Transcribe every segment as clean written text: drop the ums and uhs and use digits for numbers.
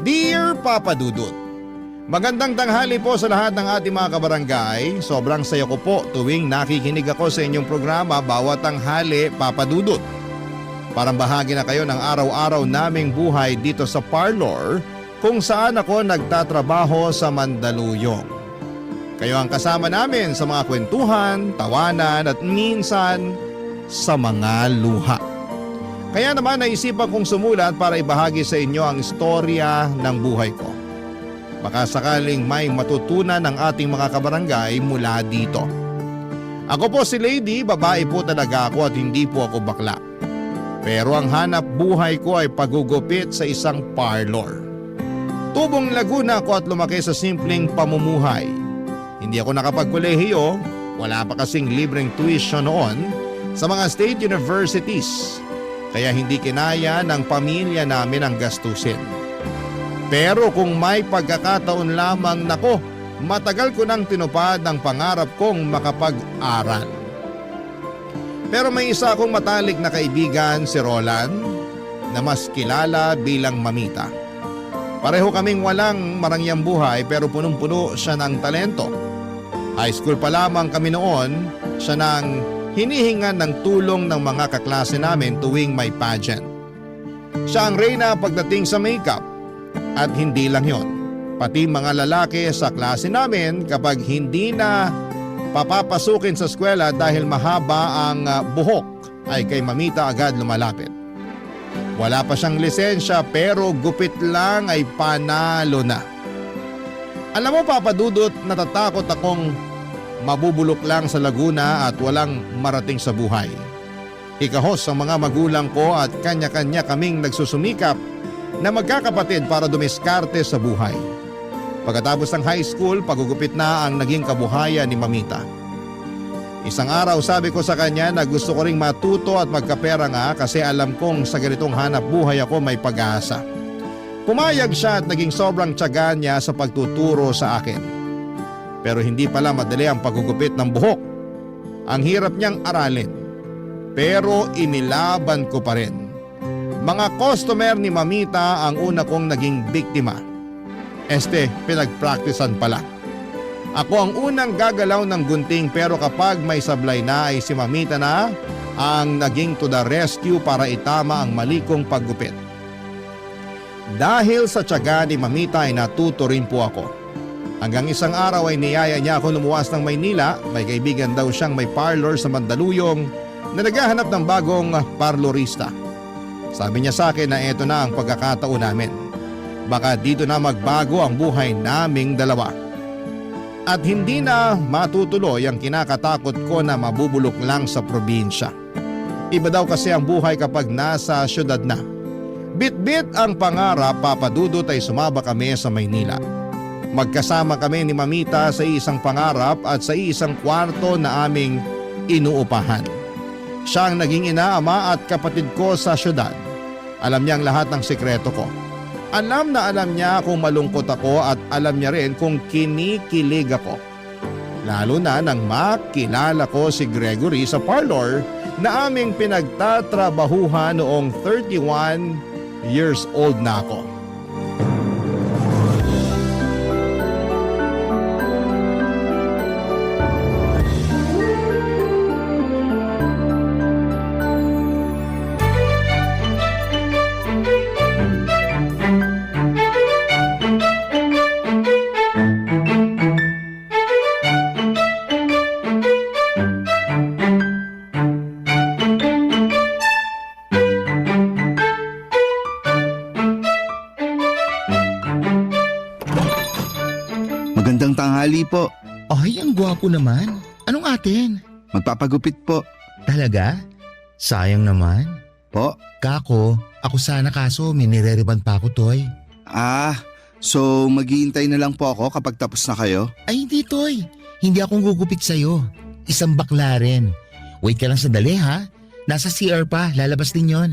Dear Papa Dudut, magandang tanghali po sa lahat ng ating mga kabarangay. Sobrang saya ko po tuwing nakikinig ako sa inyong programa bawat tanghali, Papa Dudut. Parang bahagi na kayo ng araw-araw naming buhay dito sa parlor kung saan ako nagtatrabaho sa Mandaluyong. Kayo ang kasama namin sa mga kwentuhan, tawanan at minsan sa mga luha. Kaya naman naisipan kong sumulat para ibahagi sa inyo ang istorya ng buhay ko. Baka sakaling may matutunan ng ating mga kabarangay mula dito. Ako po si Lady, babae po talaga ako at hindi po ako bakla. Pero ang hanap buhay ko ay pagugupit sa isang parlor. Tubong Laguna ako at lumaki sa simpleng pamumuhay. Hindi ako nakapagkolehiyo, wala pa kasing libreng tuition noon sa mga state universities. Kaya hindi kinaya ng pamilya namin ang gastusin. Pero kung may pagkakataon lamang nako, matagal ko nang tinupad ang pangarap kong makapag-aral. Pero may isa akong matalik na kaibigan, si Roland, na mas kilala bilang Mamita. Pareho kaming walang marangyang buhay pero punong-puno siya ng talento. High school pa lamang kami noon, siya nang hinihingan ng tulong ng mga kaklase namin tuwing may pageant. Siya ang reyna pagdating sa makeup. At hindi lang yon, pati mga lalaki sa klase namin kapag hindi na papapasukin sa eskwela dahil mahaba ang buhok ay kay Mamita agad lumalapit. Wala pa siyang lisensya pero gupit lang ay panalo na. Alam mo Papa Dudut, natatakot akong mabubulok lang sa Laguna at walang marating sa buhay. Ikahos ang mga magulang ko at kanya-kanya kaming nagsusumikap na magkakapatid para dumiskarte sa buhay. Pagkatapos ng high school, pagugupit na ang naging kabuhayan ni Mamita. Isang araw sabi ko sa kanya na gusto ko ring matuto at magkapera nga kasi alam kong sa ganitong hanap buhay ako may pag-asa. Pumayag siya at naging sobrang tiyaga niya sa pagtuturo sa akin. Pero hindi pala madali ang pagugupit ng buhok. Ang hirap niyang aralin. Pero inilaban ko pa rin. Mga customer ni Mamita ang una kong naging biktima. Pinagpraktisan pala. Ako ang unang gagalaw ng gunting pero kapag may sablay na ay si Mamita na ang naging to the rescue para itama ang mali kong paggupit. Dahil sa tiyaga ni Mamita ay natuto rin po ako. Hanggang isang araw ay niyaya niya ako lumuwas ng Maynila. May kaibigan daw siyang may parlor sa Mandaluyong na naghahanap ng bagong parlorista. Sabi niya sa akin na eto na ang pagkakataon namin. Baka dito na magbago ang buhay naming dalawa. At hindi na matutuloy ang kinakatakot ko na mabubulok lang sa probinsya. Iba daw kasi ang buhay kapag nasa syudad na. Bit-bit ang pangarap, Papa Dudut, ay sumaba kami sa Maynila. Magkasama kami ni Mamita sa isang pangarap at sa isang kwarto na aming inuupahan. Siya ang naging ina, ama at kapatid ko sa syudad. Alam niya ang lahat ng sikreto ko. Alam na alam niya kung malungkot ako at alam niya rin kung kinikilig ako. Lalo na nang makilala ko si Gregory sa parlor na aming pinagtatrabahuhan noong 31 years old na ako. Magandang tanghali po. Ay, ang gwapo naman. Anong atin? Magpapagupit po. Talaga? Sayang naman. Po? Kako, ako sana kaso may nire-reban pa ako, Toy. So maghihintay na lang po ako kapag tapos na kayo? Ay, hindi, Toy. Hindi akong gugupit sa'yo. Isang bakla rin. Wait ka lang sandali, ha? Nasa CR pa, lalabas din yon.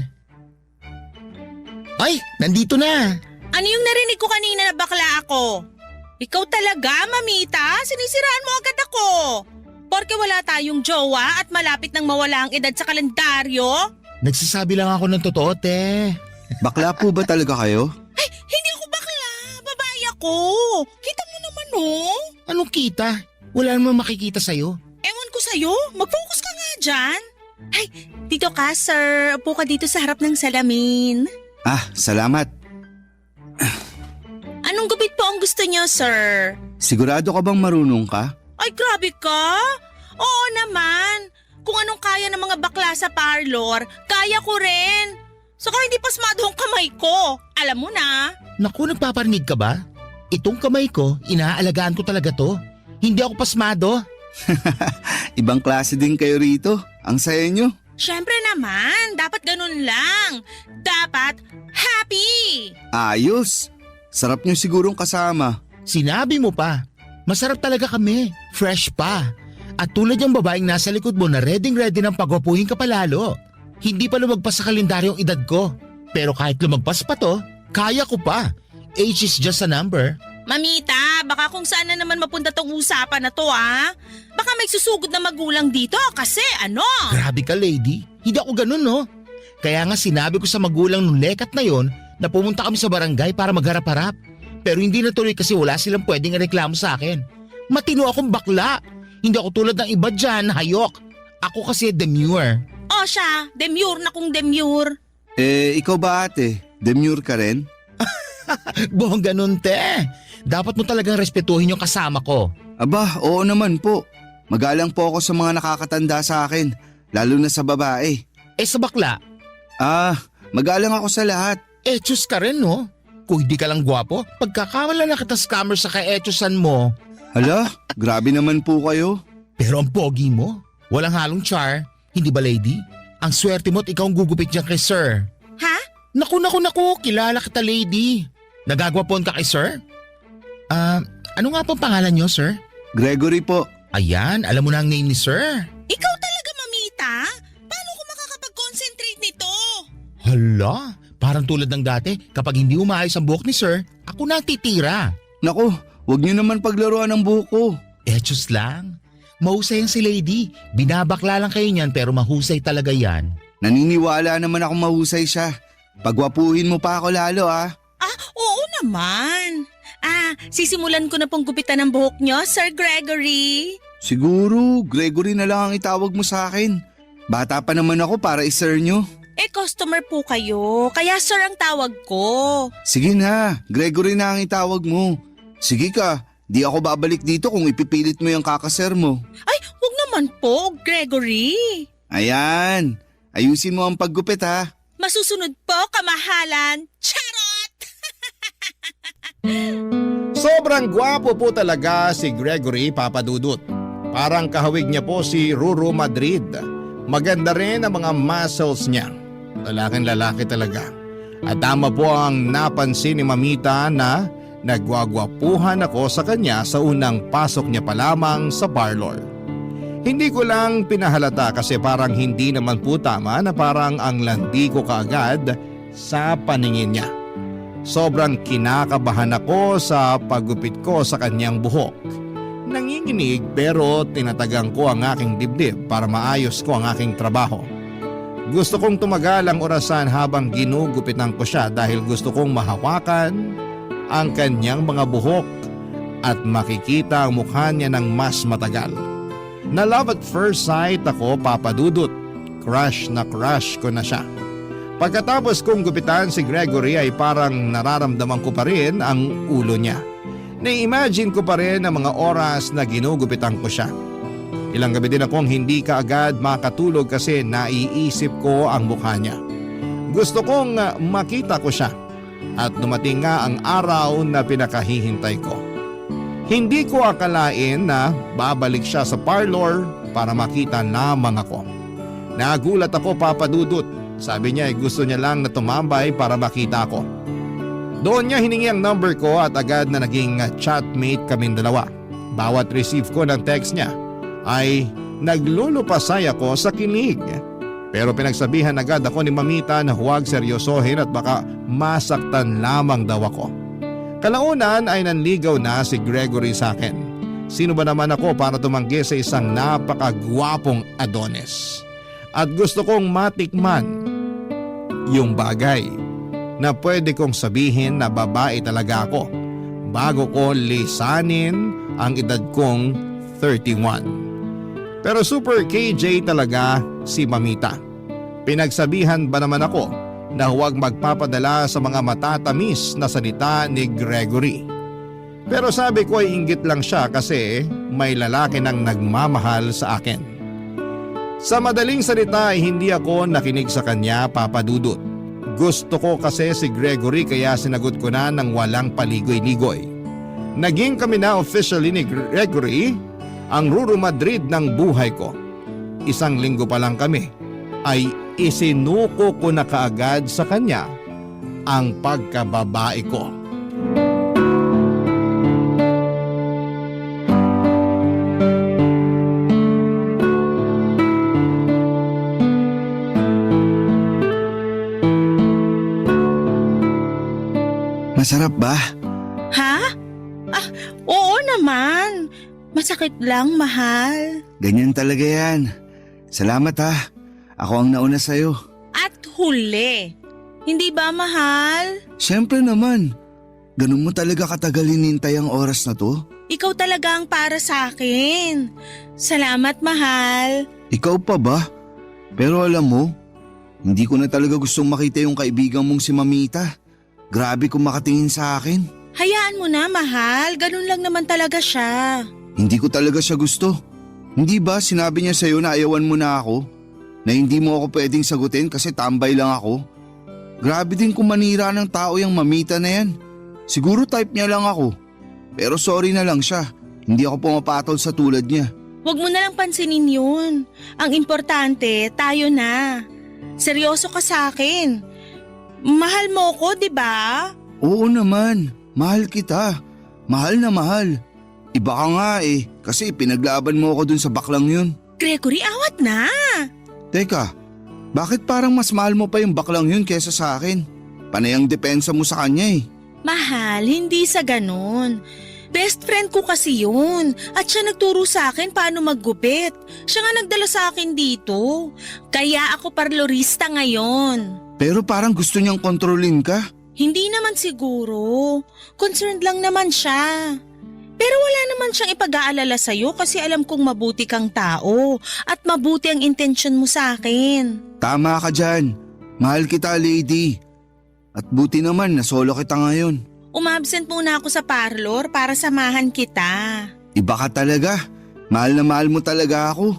Ay, nandito na. Ano yung narinig ko kanina na bakla ako? Ikaw talaga, Mamita? Sinisiraan mo agad ako. Porke wala tayong jowa at malapit nang mawala ang edad sa kalendaryo? Nagsasabi lang ako ng totoo, te. Bakla po ba talaga kayo? Ay, hindi ako bakla. ako. Kita mo naman oh. Anong kita? Wala namang makikita sa'yo. Ewan ko sa'yo, mag-focus ka nga dyan. Ay, dito ka sir. Upo ka dito sa harap ng salamin. Ah, salamat. Anong gupit po ang gusto niyo sir? Sigurado ka bang marunong ka? Ay, grabe ka. Oo naman. Kung anong kaya ng mga bakla sa parlor, kaya ko rin. Saka hindi pasmado ang kamay ko. Alam mo na. Naku, nagpaparinig ka ba? Itong kamay ko, inaalagaan ko talaga to. Hindi ako pasmado. Ibang klase din kayo rito. Ang saya nyo. Siyempre naman, dapat ganun lang. Dapat happy. Ayos. Sarap nyo sigurong kasama. Sinabi mo pa. Masarap talaga kami. Fresh pa. At tulad yung babaeng nasa likod mo na ready-ready ng pagwapuhin ka palalo. Hindi pa lumagpas sa kalendaryo ang edad ko. Pero kahit lumagpas pa to, kaya ko pa. Age is just a number. Mamita, baka kung saan na naman mapunta tong usapan na to Baka may susugod na magulang dito kasi ano? Grabe ka, lady. Hindi ako ganun, no? Kaya nga sinabi ko sa magulang nung lekat na yon na pumunta kami sa barangay para magharap-harap. Pero hindi natuloy kasi wala silang pwedeng reklamo sa akin. Matino akong bakla. Hindi ako tulad ng iba dyan, hayok. Ako kasi demure. O siya, demure na kung demure. Ikaw ba ate? Demure ka rin? Buong ganun, te. Dapat mo talagang respetuhin yung kasama ko. Aba, oo naman po. Magalang po ako sa mga nakakatanda sa akin, lalo na sa babae. Sa bakla, Magalang ako sa lahat. etyos ka rin, no? Kung hindi ka lang gwapo, pagkakawala na kita scammer sa ka-etyosan mo. Hala, grabe naman po kayo. Pero ang pogi mo, walang halong char. Hindi ba, lady? Ang swerte mo at ikaw ang gugupit dyan kay sir. Ha? Naku, kilala kita, lady. Nagagwapon ka kay sir? Ano nga pong pangalan niyo, sir? Gregory po. Ayan, alam mo na ang name ni sir. Ikaw talaga, mamita? Paano ko makakapag-concentrate nito? Hala, parang tulad ng dati, kapag hindi umaayos ang buhok ni sir, ako na ang titira. Naku, wag niyo naman paglaruan ng buhok ko. Etyos lang. Mahusay yan si lady. Binabakla lang kayo niyan pero mahusay talaga yan. Naniniwala naman ako mahusay siya. Pagwapuhin mo pa ako lalo Oo naman. Sisimulan ko na pong gupitan ng buhok nyo, Sir Gregory. Siguro, Gregory na lang ang itawag mo sa akin. Bata pa naman ako para i-sir nyo. Customer po kayo, kaya sir ang tawag ko. Sige na, Gregory na ang itawag mo. Sige ka, di ako babalik dito kung ipipilit mo yung kakaser mo. Ay, wag naman po, Gregory. Ayan, ayusin mo ang paggupit Masusunod po, kamahalan. Charot! Sobrang gwapo po talaga si Gregory Papadudut. Parang kahawig niya po si Ruru Madrid. Maganda rin ang mga muscles niya. Lalaking lalaki talaga. At tama po ang napansin ni Mamita na nagwagwapuhan ako sa kanya sa unang pasok niya pa lamang sa parlor. Hindi ko lang pinahalata kasi parang hindi naman po tama na parang ang landi ko kaagad sa paningin niya. Sobrang kinakabahan ako sa paggupit ko sa kanyang buhok. Nanginginig pero tinatagang ko ang aking dibdib para maayos ko ang aking trabaho. Gusto kong tumagal ang orasan habang ginugupitan ko siya dahil gusto kong mahawakan ang kanyang mga buhok at makikita ang mukha niya ng mas matagal. Na love at first sight ako, Papadudut. Crush na crush ko na siya. Pagkatapos kong gupitan si Gregory ay parang nararamdaman ko pa rin ang ulo niya. Na-imagine ko pa rin ang mga oras na ginugupitan ko siya. Ilang gabi din akong hindi kaagad makatulog kasi naiisip ko ang mukha niya. Gusto kong makita ko siya at dumating nga ang araw na pinakahihintay ko. Hindi ko akalain na babalik siya sa parlor para makita lamang ako. Nagulat ako, Papadudut. Sabi niya ay gusto niya lang na tumambay para makita ko. Doon niya hiningi ang number ko at agad na naging chatmate kaming dalawa. Bawat receive ko ng text niya ay naglulupasay ako sa kilig. Pero pinagsabihan agad ako ni Mamita na huwag seryosohin at baka masaktan lamang daw ako. Kalaunan ay nanligaw na si Gregory sa akin. Sino ba naman ako para tumanggi sa isang napakagwapong Adonis? At gusto kong matikman yung bagay na pwede kong sabihin na babae talaga ako bago ko lisanin ang edad kong 31. Pero super KJ talaga si Mamita. Pinagsabihan ba naman ako na huwag magpapadala sa mga matatamis na salita ni Gregory. Pero sabi ko ay inggit lang siya kasi may lalaki nang nagmamahal sa akin. Sa madaling salita ay hindi ako nakinig sa kanya, Papa Dudut. Gusto ko kasi si Gregory kaya sinagot ko na ng walang paligoy-ligoy. Naging kami na officially ni Gregory ang Ruru Madrid ng buhay ko. 1 linggo pa lang kami ay isinuko ko na kaagad sa kanya ang pagkababae ko. Masarap ba? Ha? Oo naman. Masakit lang, mahal. Ganyan talaga yan. Salamat ha. Ako ang nauna sa'yo. At huli. Hindi ba, mahal? Siyempre naman. Ganun mo talaga katagal hinintay ang oras na to? Ikaw talaga ang para sa akin. Salamat, mahal. Ikaw pa ba? Pero alam mo, hindi ko na talaga gustong makita yung kaibigan mong si Mamita. Grabe kung makatingin sa akin. Hayaan mo na, mahal. Ganun lang naman talaga siya. Hindi ko talaga siya gusto. Hindi ba sinabi niya sa'yo na ayawan mo na ako? Na hindi mo ako pwedeng sagutin kasi tambay lang ako? Grabe din kung manira ng tao yung Mamita na yan. Siguro type niya lang ako. Pero sorry na lang siya. Hindi ako pumapatol sa tulad niya. Huwag mo na lang pansinin yun. Ang importante, tayo na. Seryoso ka sa akin. Mahal mo ko, di ba? Oo naman. Mahal kita. Mahal na mahal. Iba ka nga eh. Kasi pinaglaban mo ako dun sa baklang yun. Gregory, awat na. Teka, bakit parang mas mahal mo pa yung baklang yun kesa sa akin? Panay ang depensa mo sa kanya eh. Mahal, hindi sa ganun. Best friend ko kasi yun. At siya nagturo sa akin paano maggupit. Siya nga nagdala sa akin dito. Kaya ako parlorista ngayon. Pero parang gusto niyang kontrolin ka. Hindi naman siguro. Concerned lang naman siya. Pero wala naman siyang ipag-aalala sa'yo kasi alam kong mabuti kang tao at mabuti ang intensyon mo sa akin. Tama ka dyan. Mahal kita, lady. At buti naman na solo kita ngayon. Umabsent muna ako sa parlor para samahan kita. Iba ka talaga. Mahal na mahal mo talaga ako.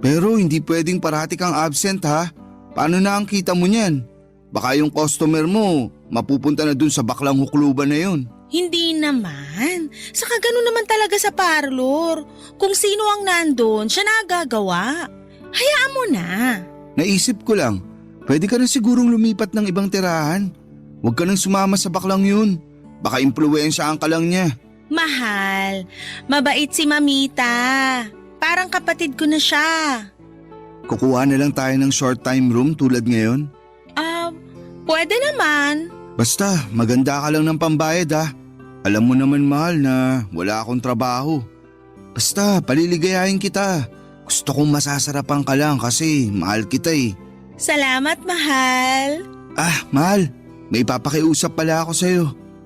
Pero hindi pwedeng parati kang absent ha. Paano na ang kita mo niyan? Baka yung customer mo mapupunta na dun sa baklang hukluban na yun. Hindi naman. Saka ganun naman talaga sa parlor. Kung sino ang nandun, siya na gagawa. Hayaan mo na. Naisip ko lang, pwede ka na sigurong lumipat ng ibang tirahan. Huwag ka nang sumama sa baklang yun. Baka impluwensyaan ka lang niya. Mahal, mabait si Mamita. Parang kapatid ko na siya. Kukuha na lang tayo ng short time room tulad ngayon. Pwede naman. Basta maganda ka lang ng pambayad ha. Alam mo naman mahal na wala akong trabaho. Basta paliligayahin kita. Gusto kong masasarapan ka lang kasi mahal kita eh. Salamat, mahal. Mahal, may papakiusap pala ako sa'yo.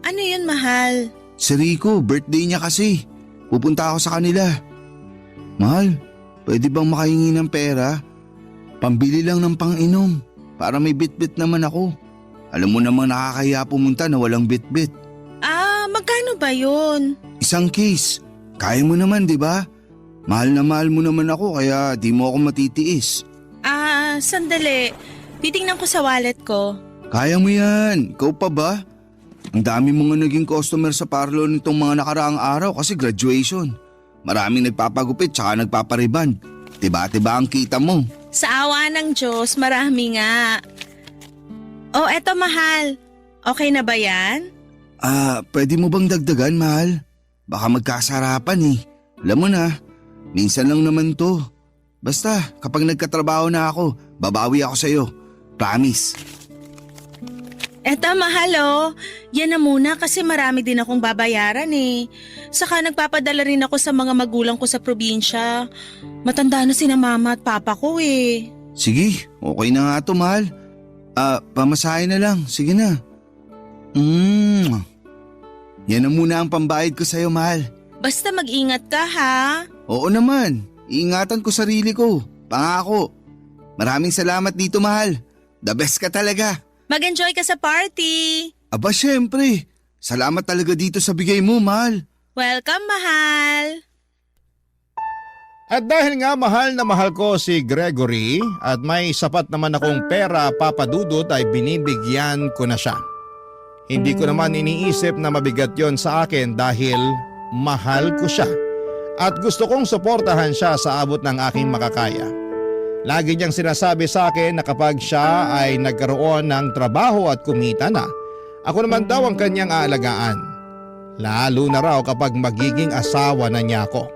Ano yun, mahal? Si Rico, birthday niya kasi. Pupunta ako sa kanila. Mahal, pwede bang makahingi ng pera? Pambili lang ng pang-inom para may bit-bit naman ako. Alam mo namang nakakahiya pumunta na walang bit-bit. Magkano ba yun? Isang case. Kaya mo naman, di ba? Mahal na mahal mo naman ako kaya di mo ako matitiis. Sandali. Titingnan ko sa wallet ko. Kaya mo yan. Ikaw pa ba? Ang dami mo nga naging customer sa parlor nitong mga nakaraang araw kasi graduation. Maraming nagpapagupit tsaka nagpapariband. Tiba-tiba ang kita mo. Sa awa ng Diyos, marami nga. Oh, eto mahal. Okay na ba yan? Pwede mo bang dagdagan, mahal? Baka magkasarapan eh. Alam mo na, minsan lang naman to. Basta, kapag nagkatrabaho na ako, babawi ako sa'yo. Promise. Eto mahal oh. Yan na muna kasi marami din akong babayaran eh. Saka nagpapadala rin ako sa mga magulang ko sa probinsya. Matanda na sina mama at papa ko eh. Sige, okay na nga to, mahal. Pamasahe na lang. Sige na. Yan na muna ang pambayad ko sa'yo, mahal. Basta mag-ingat ka ha. Oo naman, iingatan ko sarili ko. Pangako. Maraming salamat dito, mahal. The best ka talaga. Mag-enjoy ka sa party. Aba, syempre. Salamat talaga dito sa bigay mo, mahal. Welcome, mahal. At dahil nga mahal na mahal ko si Gregory at may sapat naman akong pera papadudot ay binibigyan ko na siya. Hindi ko naman iniisip na mabigat yon sa akin dahil mahal ko siya at gusto kong suportahan siya sa abot ng aking makakaya. Lagi niyang sinasabi sa akin na kapag siya ay nagkaroon ng trabaho at kumita na, ako naman daw ang kanyang aalagaan. Lalo na raw kapag magiging asawa na niya ako.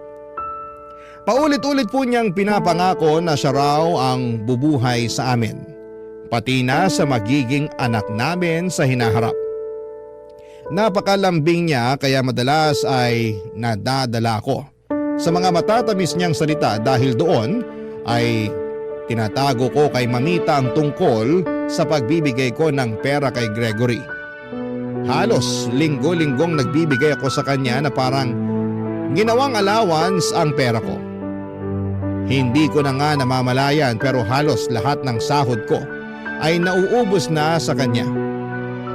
Paulit-ulit po niyang pinapangako na siya raw ang bubuhay sa amin, pati na sa magiging anak namin sa hinaharap. Napakalambing niya kaya madalas ay nadadala ko sa mga matatamis niyang salita dahil doon ay tinatago ko kay Mamita ang tungkol sa pagbibigay ko ng pera kay Gregory. Halos linggo-linggong nagbibigay ako sa kanya na parang ginawang allowance ang pera ko. Hindi ko na nga namamalayan pero halos lahat ng sahod ko ay nauubos na sa kanya.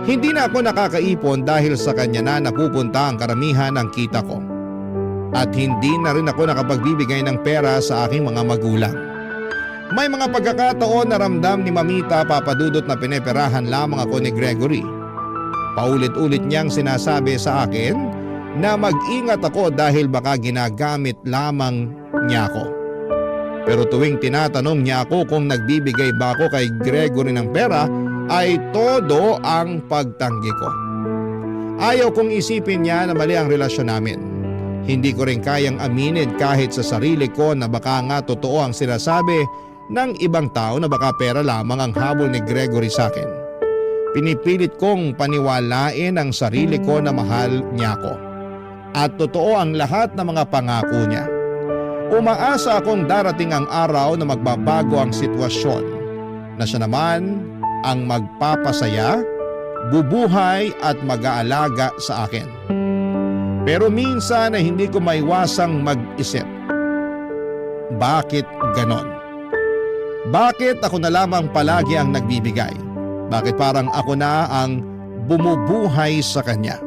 Hindi na ako nakakaipon dahil sa kanya na napupunta ang karamihan ng kita ko. At hindi na rin ako nakapagbibigay ng pera sa aking mga magulang. May mga pagkakataon na ramdam ni Mamita papadudot na pineperahan lamang ako ni Gregory. Paulit-ulit niyang sinasabi sa akin na mag-ingat ako dahil baka ginagamit lamang niya ako. Pero tuwing tinatanong niya ako kung nagbibigay ba ako kay Gregory ng pera ay todo ang pagtanggi ko. Ayaw kong isipin niya na mali ang relasyon namin. Hindi ko rin kayang aminin kahit sa sarili ko na baka nga totoo ang sinasabi ng ibang tao na baka pera lamang ang habol ni Gregory sa akin. Pinipilit kong paniwalain ang sarili ko na mahal niya ako. At totoo ang lahat ng mga pangako niya. Umaasa akong darating ang araw na magbabago ang sitwasyon, na siya naman ang magpapasaya, bubuhay at mag-aalaga sa akin. Pero minsan ay hindi ko maiwasang mag-isip. Bakit ganon? Bakit ako na lamang palagi ang nagbibigay? Bakit parang ako na ang bumubuhay sa kanya?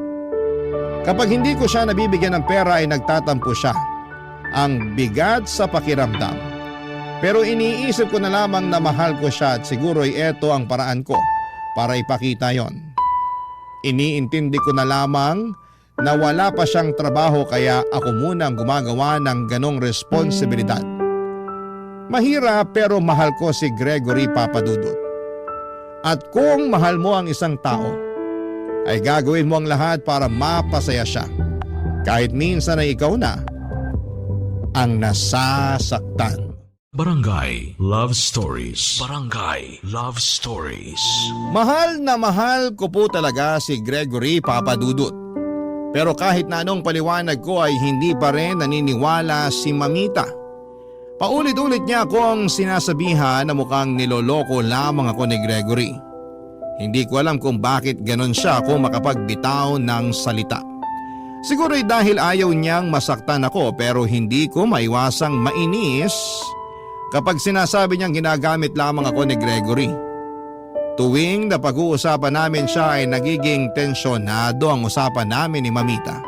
Kapag hindi ko siya nabibigyan ng pera ay nagtatampo siya. Ang bigat sa pakiramdam. Pero iniisip ko na lamang na mahal ko siya at siguro ay eto ang paraan ko para ipakita yon. Iniintindi ko na lamang na wala pa siyang trabaho kaya ako muna ang gumagawa ng ganong responsibilidad. Mahirap pero mahal ko si Gregory papadudot. At kung mahal mo ang isang tao, ay gagawin mo ang lahat para mapasaya siya. Kahit minsan ay ikaw na ang nasasaktan. Barangay Love Stories. Barangay Love Stories. Mahal na mahal ko po talaga si Gregory papadudot. Pero kahit na anong paliwanag ko ay hindi pa rin naniniwala si Mamita. Paulit-ulit niya akong sinasabihan na mukhang niloloko lamang ako ni Gregory. Hindi ko alam kung bakit ganon siya kung makapagbitaw ng salita. Siguro ay dahil ayaw niyang masaktan ako pero hindi ko maiwasang mainis kapag sinasabi niyang ginagamit lamang ako ni Gregory. Tuwing napag-uusapan namin siya ay nagiging tensyonado ang usapan namin ni Mamita.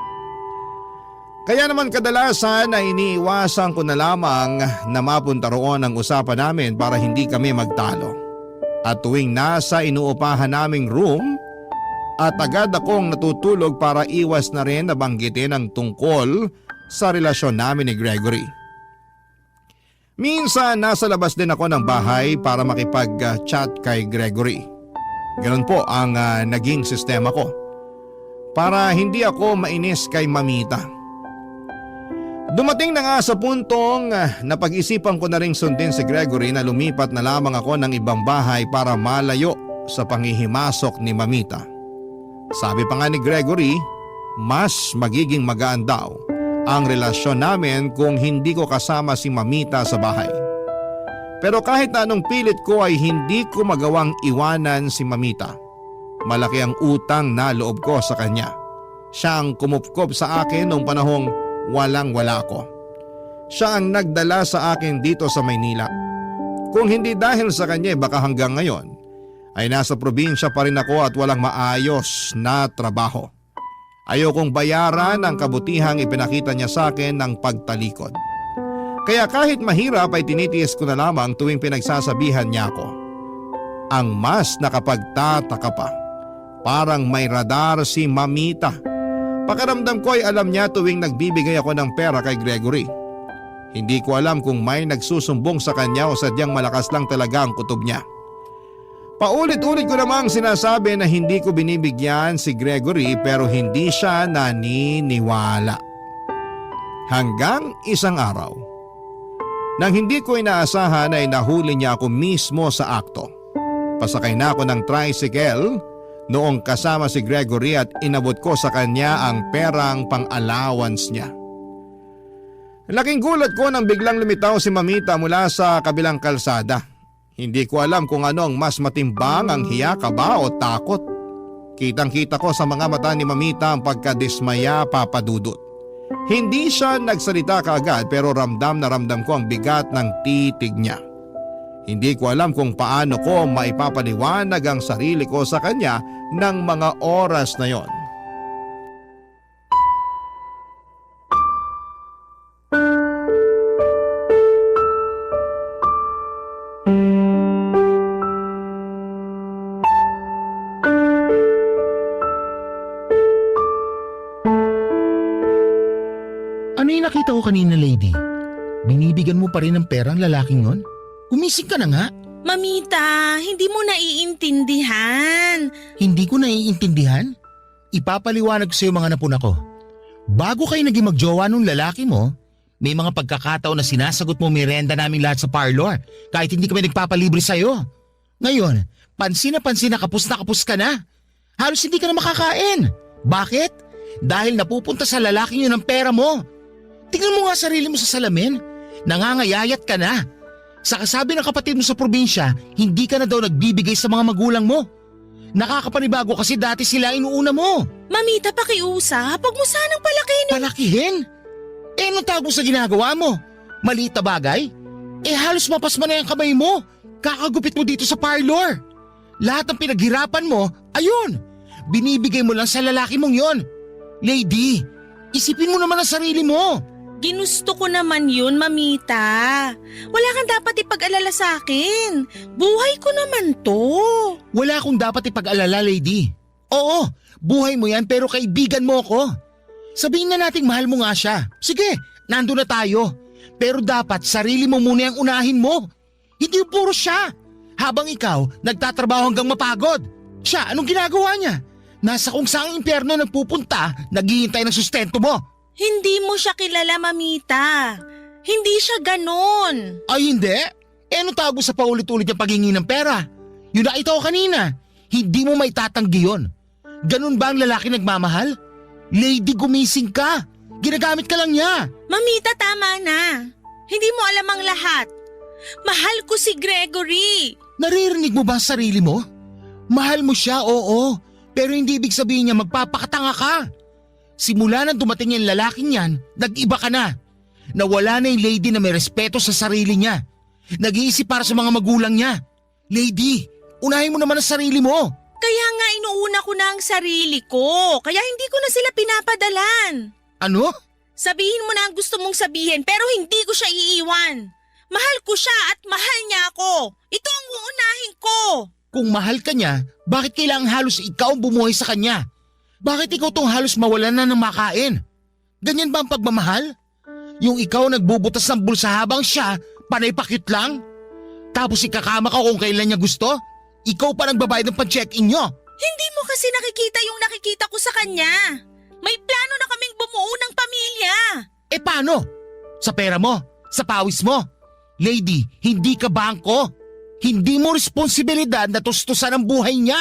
Kaya naman kadalasan ay iniiwasan ko na lamang na mapunta roon ang usapan namin para hindi kami magtalo. At tuwing nasa inuupahan naming room, at agad akong natutulog para iwas na rin nabanggitin ang tungkol sa relasyon namin ni Gregory. Minsan nasa labas din ako ng bahay para makipag-chat kay Gregory. Ganun po ang naging sistema ko para hindi ako mainis kay Mamita. Dumating na nga sa puntong napag-isipan ko na ring sundin si Gregory na lumipat na lamang ako ng ibang bahay para malayo sa panghihimasok ni Mamita. Sabi pa nga ni Gregory, mas magiging magaan daw ang relasyon namin kung hindi ko kasama si Mamita sa bahay. Pero kahit na anong pilit ko ay hindi ko magawang iwanan si Mamita. Malaki ang utang na loob ko sa kanya. Siya ang kumupkop sa akin noong panahong walang-wala ako. Siya ang nagdala sa akin dito sa Maynila. Kung hindi dahil sa kanya baka hanggang ngayon ay nasa probinsya pa rin ako at walang maayos na trabaho. Ayokong bayaran ang kabutihang ipinakita niya sa akin ng pagtalikod. Kaya kahit mahirap ay tinitiis ko na lamang tuwing pinagsasabihan niya ako. Ang mas nakapagtataka pa, parang may radar si Mamita. Pakiramdam ko ay alam niya tuwing nagbibigay ako ng pera kay Gregory. Hindi ko alam kung may nagsusumbong sa kanya o sadyang malakas lang talaga ang kutob niya. Paulit-ulit ko namang sinasabi na hindi ko binibigyan si Gregory pero hindi siya naniniwala. Hanggang isang araw, nang hindi ko inaasahan ay nahuli niya ako mismo sa akto. Pasakay na ako ng tricycle noong kasama si Gregory at inabot ko sa kanya ang perang pang-allowance niya. Laking gulat ko nang biglang lumitaw si Mamita mula sa kabilang kalsada. Hindi ko alam kung ano ang mas matimbang, ang hiya, kaba o takot. Kitang-kita ko sa mga mata ni Mamita ang pagkadismaya, Papa Dudut. Hindi siya nagsalita kaagad pero ramdam na ramdam ko ang bigat ng titig niya. Hindi ko alam kung paano ko maipapaliwanag ang sarili ko sa kanya ng mga oras na yon. Ano yung nakita ko kanina, lady? Binibigyan mo pa rin ng pera ang lalaking yon? Gumising ka na nga. Mamita, hindi mo naiintindihan. Hindi ko naiintindihan. Ipapaliwanag ko sa iyo mga napuna ko. Bago kayo naging magjowa nung lalaki mo, may mga pagkakataon na sinasagot mo merenda namin lahat sa parlor kahit hindi kami nagpapalibre sa iyo. Ngayon, pansin na kapos ka na. Halos hindi ka na makakain. Bakit? Dahil napupunta sa lalaking yun ang pera mo. Tingnan mo nga sarili mo sa salamin. Nangangayayat ka na. Sa kasabi ng kapatid mo sa probinsya, hindi ka na daw nagbibigay sa mga magulang mo. Nakakapanibago kasi dati sila inuuna mo. Mamita, pakiusap. Huwag mo sanang palakihin. Palakihin? Anong tago sa ginagawa mo? Maliit na bagay? Halos mapasma na yung kamay mo. Kakagupit mo dito sa parlor. Lahat ng pinaghirapan mo, ayun. Binibigay mo lang sa lalaki mong yon. Lady, isipin mo naman ang sarili mo. Ginusto ko naman yun, Mamita. Wala kang dapat ipag-alala sa akin. Buhay ko naman to. Wala akong dapat ipag-alala, lady. Oo, buhay mo yan pero kaibigan mo ako. Sabihin na nating mahal mo nga siya. Sige, nando na tayo. Pero dapat sarili mo muna ang unahin mo. Hindi yung puro siya. Habang ikaw, nagtatrabaho hanggang mapagod. Siya, anong ginagawa niya? Nasa kung saang impyerno nagpupunta, naghihintay ng sustento mo. Hindi mo siya kilala, Mamita. Hindi siya ganon. Ay hindi? Anong tago sa paulit-ulit yung paghingi ng pera? Yun nakita ko kanina. Hindi mo may tatanggi yun. Ganun ba ang lalaki nagmamahal? Lady, gumising ka. Ginagamit ka lang niya. Mamita, tama na. Hindi mo alam ang lahat. Mahal ko si Gregory. Naririnig mo ba ang sarili mo? Mahal mo siya, oo. Pero hindi ibig sabihin niya magpapakatanga ka. Simula nang dumating yung lalaking yan, nag-iba ka na. Nawala na yung lady na may respeto sa sarili niya. Nag-iisip para sa mga magulang niya. Lady, unahin mo naman ang sarili mo. Kaya nga inuuna ko na ang sarili ko. Kaya hindi ko na sila pinapadalan. Ano? Sabihin mo na ang gusto mong sabihin pero hindi ko siya iiwan. Mahal ko siya at mahal niya ako. Ito ang uunahin ko. Kung mahal ka niya, bakit kailangang halos ikaw ang bumuhay sa kanya? Bakit ikaw tong halos mawalan na ng makain? Ganyan ba ang pagmamahal? Yung ikaw nagbubutas ng bulsa habang siya, panay pakit lang? Tapos ikakama ka kung kailan niya gusto? Ikaw pa nagbabayad ng pag-check-in niyo. Hindi mo kasi nakikita yung nakikita ko sa kanya. May plano na kaming bumuo ng pamilya. Paano? Sa pera mo? Sa pawis mo? Lady, hindi ka bangko. Hindi mo responsibilidad na tustusan ang buhay niya.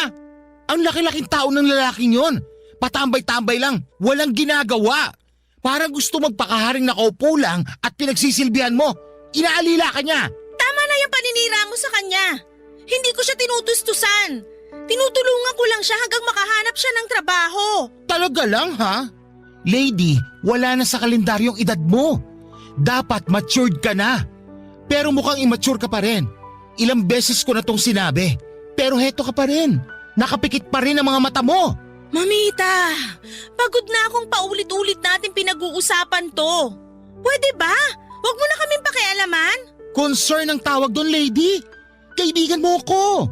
Ang laki-laking tao ng lalaking yon. Patambay-tambay lang, walang ginagawa. Parang gusto magpakaharing nakaupo lang at pinagsisilbihan mo. Inaalila ka niya. Tama na yung paninira mo sa kanya. Hindi ko siya tinutustusan. Tinutulungan ko lang siya hanggang makahanap siya ng trabaho. Talaga lang ha? Lady, wala na sa kalendaryong edad mo. Dapat matured ka na. Pero mukhang immature ka pa rin. Ilang beses ko na tong sinabi. Pero heto ka pa rin. Nakapikit pa rin ang mga mata mo. Mamita, pagod na akong paulit-ulit natin pinag-uusapan to. Pwede ba? Huwag mo na kaming pakialaman. Concern ang tawag doon, lady. Kaibigan mo ko.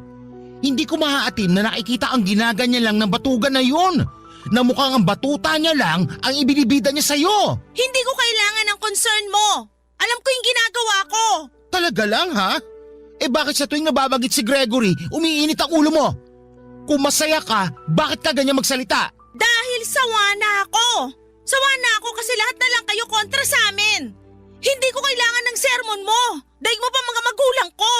Hindi ko maaatim na nakikita ang ginaganyan lang ng batugan na yun. Na mukhang ang batuta niya lang ang ibinibida niya sa'yo. Hindi ko kailangan ng concern mo. Alam ko yung ginagawa ko. Talaga lang ha? Eh bakit sa tuwing nababagit si Gregory, umiinit ang ulo mo? Kung masaya ka, bakit ka ganyan magsalita? Dahil sawa na ako. Sawa na ako kasi lahat na lang kayo kontra sa amin. Hindi ko kailangan ng sermon mo. Daig mo pa mga magulang ko.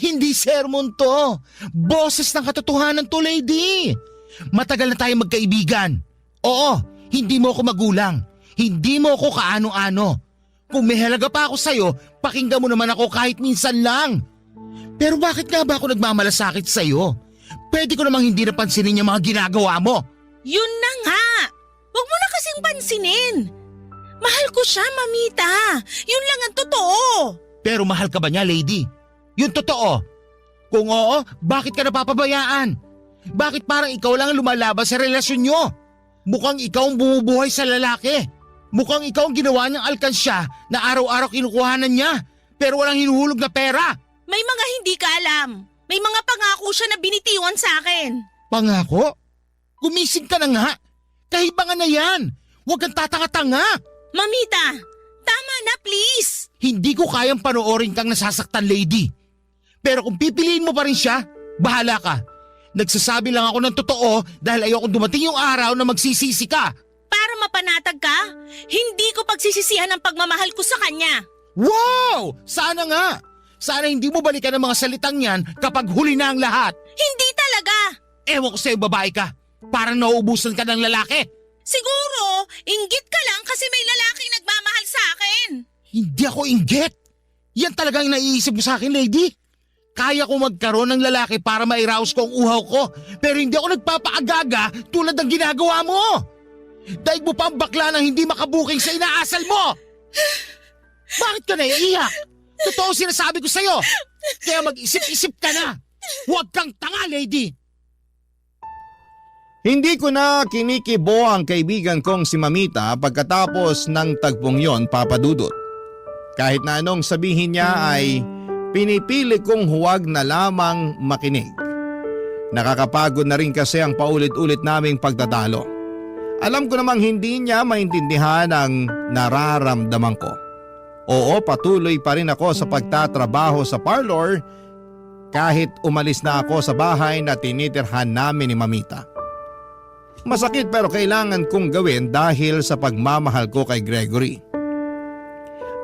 Hindi sermon to. Boses ng katotohanan to, lady. Matagal na tayo magkaibigan. Oo, hindi mo ako magulang. Hindi mo ako kaano-ano. Kung may halaga pa ako sa'yo, pakinggan mo naman ako kahit minsan lang. Pero bakit nga ba ako nagmamalasakit sa'yo? Pwede ko namang hindi napansinin yung mga ginagawa mo. Yun na nga. Huwag mo na kasing pansinin. Mahal ko siya, mamita. Yun lang ang totoo. Pero mahal ka ba niya, lady? Yung totoo. Kung oo, bakit ka napapabayaan? Bakit parang ikaw lang ang lumalaban sa relasyon nyo? Mukhang ikaw ang bumubuhay sa lalaki. Mukhang ikaw ang ginawa niyang alkansya na araw-araw kinukuhanan niya pero walang hinuhulog na pera. May mga hindi ka alam. May mga pangako siya na binitiwan sa akin. Pangako? Gumising ka na nga. Kahibangan na yan. Huwag kang tatanga-tanga. Mamita, tama na please. Hindi ko kayang panoorin kang nasasaktan, lady. Pero kung pipiliin mo pa rin siya, bahala ka. Nagsasabi lang ako ng totoo dahil ayokong dumating yung araw na magsisisi ka. Para mapanatag ka, hindi ko pagsisisihan ang pagmamahal ko sa kanya. Wow! Sana nga! Sana hindi mo balikan ang mga salitang yan kapag huli na ang lahat. Hindi talaga. Ewan ko sa'yo, babae ka. Parang nauubusan ka ng lalaki. Siguro, inggit ka lang kasi may lalaking nagmamahal sa akin. Hindi ako inggit. Yan talagang naiisip mo sa akin, lady. Kaya ko magkaroon ng lalaki para mairaos ko ang uhaw ko. Pero hindi ako nagpapaagaga tulad ng ginagawa mo. Daig mo pa ang bakla ng hindi makabuking sa inaasal mo. Bakit ka naiiyak? Totoo sinasabi ko sa'yo. Kaya mag-isip-isip ka na. Huwag kang tanga, lady. Hindi ko na kinikibo ang kaibigan kong si Mamita pagkatapos ng tagpong yon, Papa Dudut. Kahit na anong sabihin niya ay pinipili kong huwag na lamang makinig. Nakakapagod na rin kasi ang paulit-ulit naming pagtatalo. Alam ko namang hindi niya maintindihan ang nararamdaman ko. Oo, patuloy pa rin ako sa pagtatrabaho sa parlor kahit umalis na ako sa bahay na tinitirhan namin ni Mamita. Masakit pero kailangan kong gawin dahil sa pagmamahal ko kay Gregory.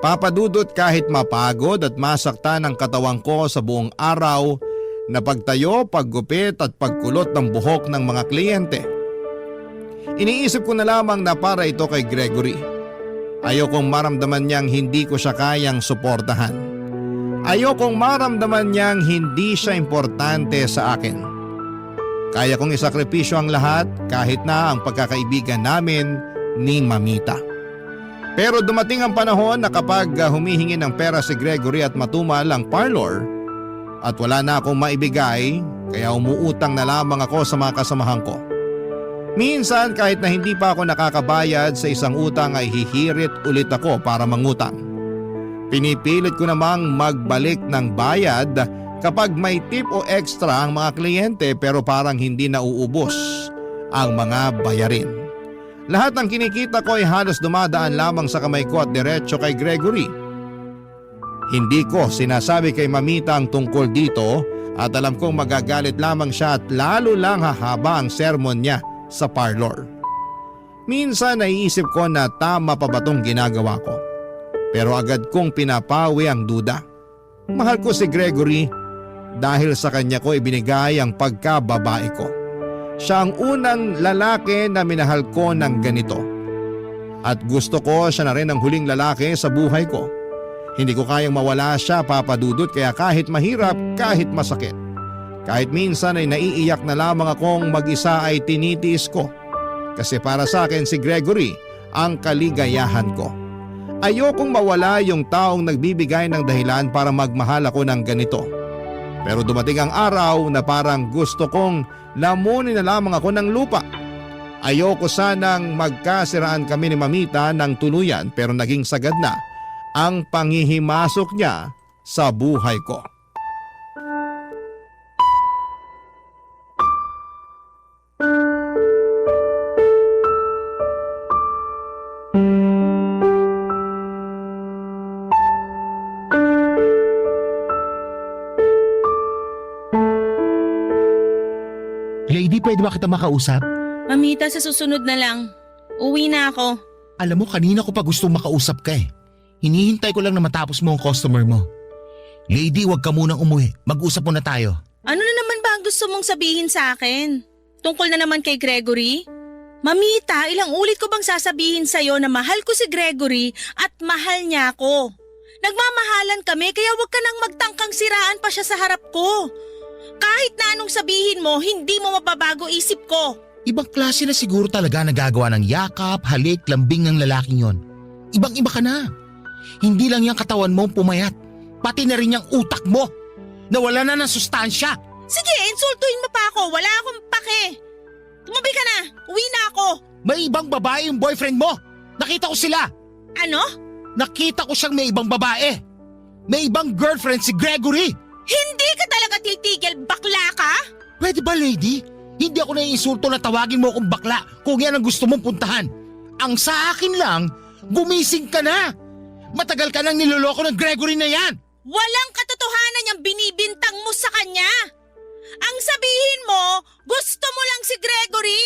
Papadudot kahit mapagod at masaktan ang katawan ko sa buong araw na pagtayo, paggupit at pagkulot ng buhok ng mga kliyente. Iniisip ko na lamang na para ito kay Gregory. Ayokong maramdaman niyang hindi ko siya kayang suportahan. Ayokong maramdaman niyang hindi siya importante sa akin. Kaya kong isakripisyo ang lahat kahit na ang pagkakaibigan namin ni Mamita. Pero dumating ang panahon na kapag humihingi ng pera si Gregory at matumal ang parlor at wala na akong maibigay, kaya umuutang na lamang ako sa mga kasamahan ko. Minsan kahit na hindi pa ako nakakabayad sa isang utang ay hihirit ulit ako para mangutang. Pinipilit ko namang magbalik ng bayad kapag may tip o extra ang mga kliyente pero parang hindi nauubos ang mga bayarin. Lahat ng kinikita ko ay halos dumadaan lamang sa kamay ko at diretso kay Gregory. Hindi ko sinasabi kay Mamita ang tungkol dito at alam kong magagalit lamang siya at lalo lang hahaba ang sermon niya sa parlor. Minsan naiisip ko na tama pa ba tong ginagawa ko. Pero agad kong pinapawi ang duda. Mahal ko si Gregory dahil sa kanya ko ibinigay ang pagkababae ko. Siya ang unang lalaki na minahal ko ng ganito. At gusto ko siya na rin ang huling lalaki sa buhay ko. Hindi ko kayang mawala siya, Papa Dudut, kaya kahit mahirap, kahit masakit, Kahit minsan ay naiiyak na lamang akong mag-isa ay tinitiis ko. Kasi para sa akin si Gregory ang kaligayahan ko. Ayokong mawala yung taong nagbibigay ng dahilan para magmahal ako ng ganito. Pero dumating ang araw na parang gusto kong lamunin na lamang ako ng lupa. Ayoko sanang magkasiraan kami ni Mamita ng tuluyan pero naging sagad na ang panghihimasok niya sa buhay ko. Lady, pwede ba kita makausap? Mamita, sa susunod na lang. Uwi na ako. Alam mo, kanina ko pa gustong makausap ka eh. Hinihintay ko lang na matapos mo ang customer mo. Lady, wag ka munang umuwi. Mag-usap muna tayo. Ano na naman ba ang gusto mong sabihin sa akin? Tungkol na naman kay Gregory? Mamita, ilang ulit ko bang sasabihin sa'yo na mahal ko si Gregory at mahal niya ako? Nagmamahalan kami kaya wag ka nang magtangkang siraan pa siya sa harap ko. Kahit na anong sabihin mo, hindi mo mababago isip ko. Ibang klase na siguro talaga nagagawa ng yakap, halik, lambing ng lalaking yon. Ibang-iba ka na. Hindi lang yung katawan mo pumayat, pati na rin yung utak mo. Nawala na ng sustansya. Sige, insultuhin mo pa ako. Wala akong pake. Tumabi ka na. Uwi na ako. May ibang babae yung boyfriend mo. Nakita ko sila. Ano? Nakita ko siyang may ibang babae. May ibang girlfriend si Gregory. Hindi ka talaga titigil, bakla ka? Pwede ba, lady? Hindi ako naiinsulto na tawagin mo akong bakla kung yan ang gusto mong puntahan. Ang sa akin lang, gumising ka na. Matagal ka nang niloloko ng Gregory na yan. Walang katotohanan yung binibintang mo sa kanya. Ang sabihin mo, gusto mo lang si Gregory.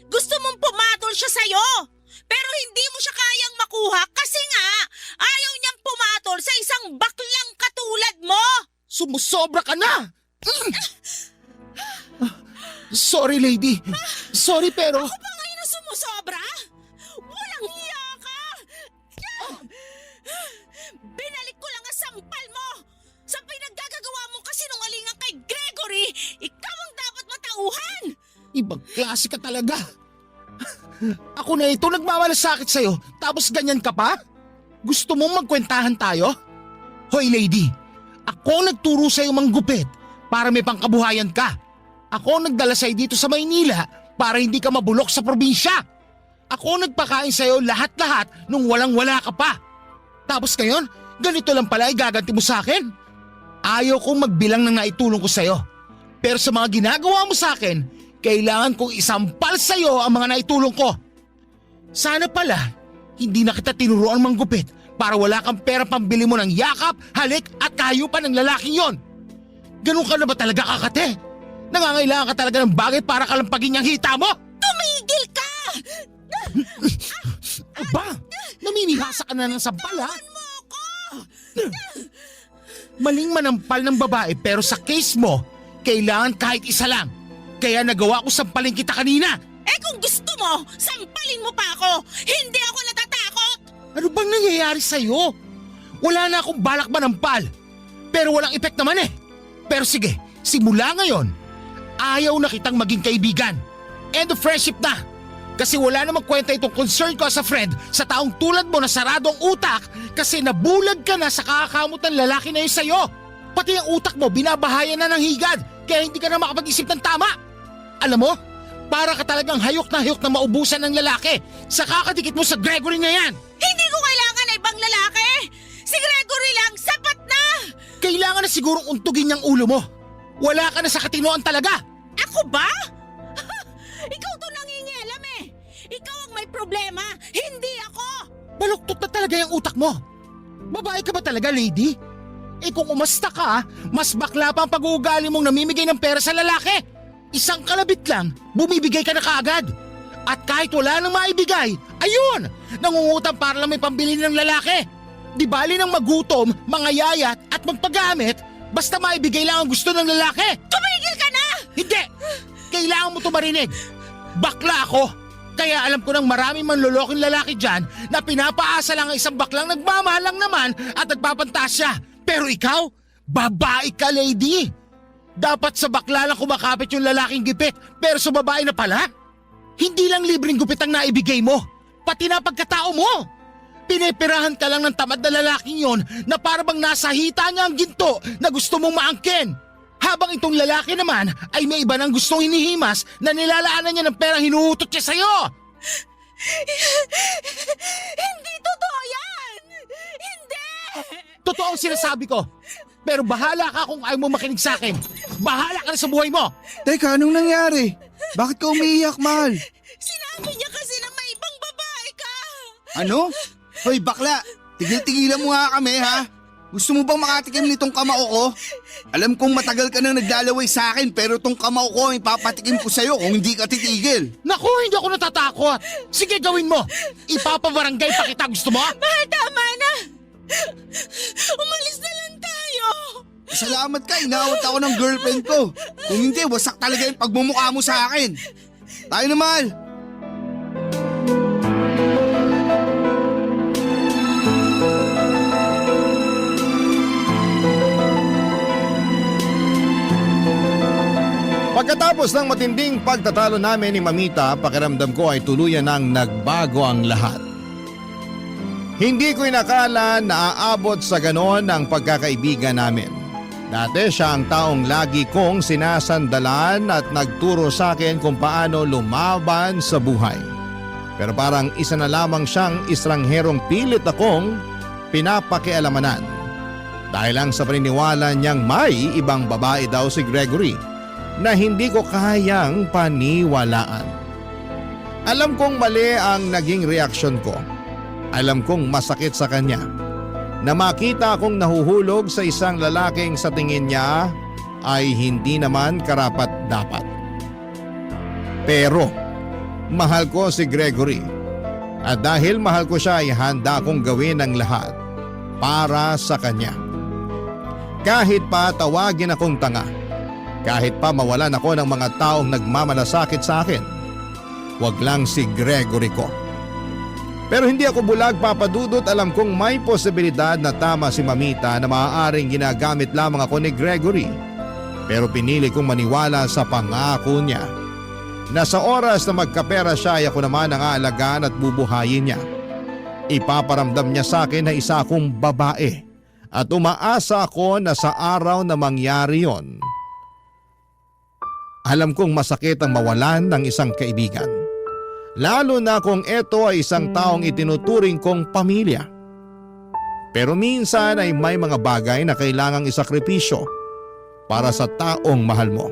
Gusto mong pumatol siya sa'yo. Pero hindi mo siya kayang makuha kasi nga ayaw niyang pumatol sa isang baklang katulad mo. Sumusobra ka na! Sorry, lady. Sorry, pero... Ako pa ngayon na sumusobra? Walang hiya ka! Binalik ko lang ang sampal mo! Sa pinaggagawa mo kasi nung alingan kay Gregory, ikaw ang dapat matauhan! Ibang klase ka talaga. Ako na ito nagmamalasakit sa'yo, tapos ganyan ka pa? Gusto mong magkwentahan tayo? Hoy, lady. Ako ang nagturo sa'yo manggupit para may pangkabuhayan ka. Ako ang nagdala sa'yo dito sa Maynila para hindi ka mabulok sa probinsya. Ako ang nagpakain sa'yo lahat-lahat nung walang-wala ka pa. Tapos ngayon, ganito lang pala ay gaganti mo sa akin? Ayaw kong magbilang ng naitulong ko sa'yo. Pero sa mga ginagawa mo sa akin, kailangan kong isampal sa'yo ang mga naitulong ko. Sana pala, hindi na kita tinuruan manggupit para wala kang pera pambili mo ng yakap, halik at kahayupan ng lalaking yon. Ganun ka na ba talaga, kakate? Nangangailangan ka talaga ng bagay para kalampagin niyang hita mo? Tumigil ka! Aba, namimihasa ka na ng sampal ha? Maling manampal ng babae pero sa case mo, kailangan kahit isa lang. Kaya nagawa ko sampalin kita kanina. Eh kung gusto mo, sampalin mo pa ako! Hindi ako natatakot! Ano bang nangyayari sa'yo? Wala na akong balak manampal. Pero walang epek naman eh. Pero sige, simula ngayon, ayaw na kitang maging kaibigan. End of friendship na. Kasi wala na magkwenta itong concern ko as a friend sa taong tulad mo na saradong utak kasi nabulag ka na sa kakakamot ng lalaki na yun sa'yo. Pati ang utak mo binabahayan na ng higad kaya hindi ka na makapag-isip ng tama. Alam mo, para ka talagang hayok na maubusan ng lalaki sa kakadikit mo sa Gregory na yan. Hindi ko kailangan na ibang lalaki! Si Gregory lang, sapat na! Kailangan na sigurong untugin niyang ulo mo. Wala ka na sa katinoan talaga. Ako ba? Ikaw to nangingialam eh! Ikaw ang may problema, hindi ako! Baluktot na talaga yung utak mo. Babae ka ba talaga, lady? Eh kung umasta ka, mas bakla pa ang pag-uugali mong namimigay ng pera sa lalaki. Isang kalabit lang, bumibigay ka na kaagad. At kahit wala nang maibigay, ayun! Nangungutang para lang may pambili ng lalaki. Di bali nang magutom, mangayayat at magpagamit, basta maibigay lang ang gusto ng lalaki. Tumigil ka na! Hindi! Kailangan mo ito marinig. Bakla ako. Kaya alam ko ng maraming manloloking lalaki dyan na pinapaasa lang ang isang baklang nagmamahal lang naman at nagpapantasya. Pero ikaw, babae ka, lady. Dapat sa bakla lang kumakapit yung lalaking gipit, pero sa babae na pala? Hindi lang libreng gupit ang naibigay mo, pati na pagkatao mo. Pinipirahan ka lang ng tamad na lalaking yon na parabang nasa hita niya ang ginto na gusto mong maangkin. Habang itong lalaki naman ay may iba ng gustong hinihimas na nilalaanan niya ng perang hinuhutot niya sa'yo. Hindi totoo yan! Hindi! Totoo ang sinasabi ko. Pero bahala ka kung ayaw mo makinig sa akin. Bahala ka na sa buhay mo. Teka, anong nangyari? Bakit ka umiiyak, mahal? Sinabi niya kasi na may ibang babae ka! Ano? Hoy, bakla! Tigil-tigilan mo nga kami, ha? Gusto mo bang makatikim nitong kamao ko? Alam kong matagal ka nang naglalaway sa akin pero tong kamao ko ang ipapatikim ko sa'yo kung hindi ka titigil. Naku, hindi ako natatakot. Sige, gawin mo. Ipapabarangay pa kita. Gusto mo? Mahal, tama na! Umalis na lang tayo! Salamat ka, inawat ako ng girlfriend ko. Kung hindi, wasak talaga yung pagmumukha mo sa akin. Tayo na, mahal. Pagkatapos ng matinding pagtatalo namin ni Mamita, pakiramdam ko ay tuluyan nang nagbago ang lahat. Hindi ko inakala na aabot sa ganon ang pagkakaibigan namin. Dati siya ang taong lagi kong sinasandalan at nagturo sa akin kung paano lumaban sa buhay. Pero parang isa na lamang siyang estrangherong pilit akong pinapakialamanan. Dahil lang sa paniniwala niyang may ibang babae daw si Gregory na hindi ko kayang paniwalaan. Alam kong mali ang naging reaksyon ko. Alam kong masakit sa kanya na makita akong nahuhulog sa isang lalaking sa tingin niya ay hindi naman karapat-dapat. Pero mahal ko si Gregory at dahil mahal ko siya ay handa akong gawin ang lahat para sa kanya. Kahit pa tawagin akong tanga, kahit pa mawalan ako ng mga taong nagmamalasakit sa akin, wag lang si Gregory ko. Pero hindi ako bulag, Papa Dudut. Alam kong may posibilidad na tama si Mamita na maaaring ginagamit lamang ako ni Gregory. Pero pinili kong maniwala sa pangako niya na sa oras na magkapera siya ay ako naman ang aalagaan at bubuhayin niya. Ipaparamdam niya sa akin na isa akong babae at umaasa ako na sa araw na mangyari yon, alam kong masakit ang mawalan ng isang kaibigan. Lalo na kung ito ay isang taong itinuturing kong pamilya. Pero minsan ay may mga bagay na kailangang isakripisyo para sa taong mahal mo.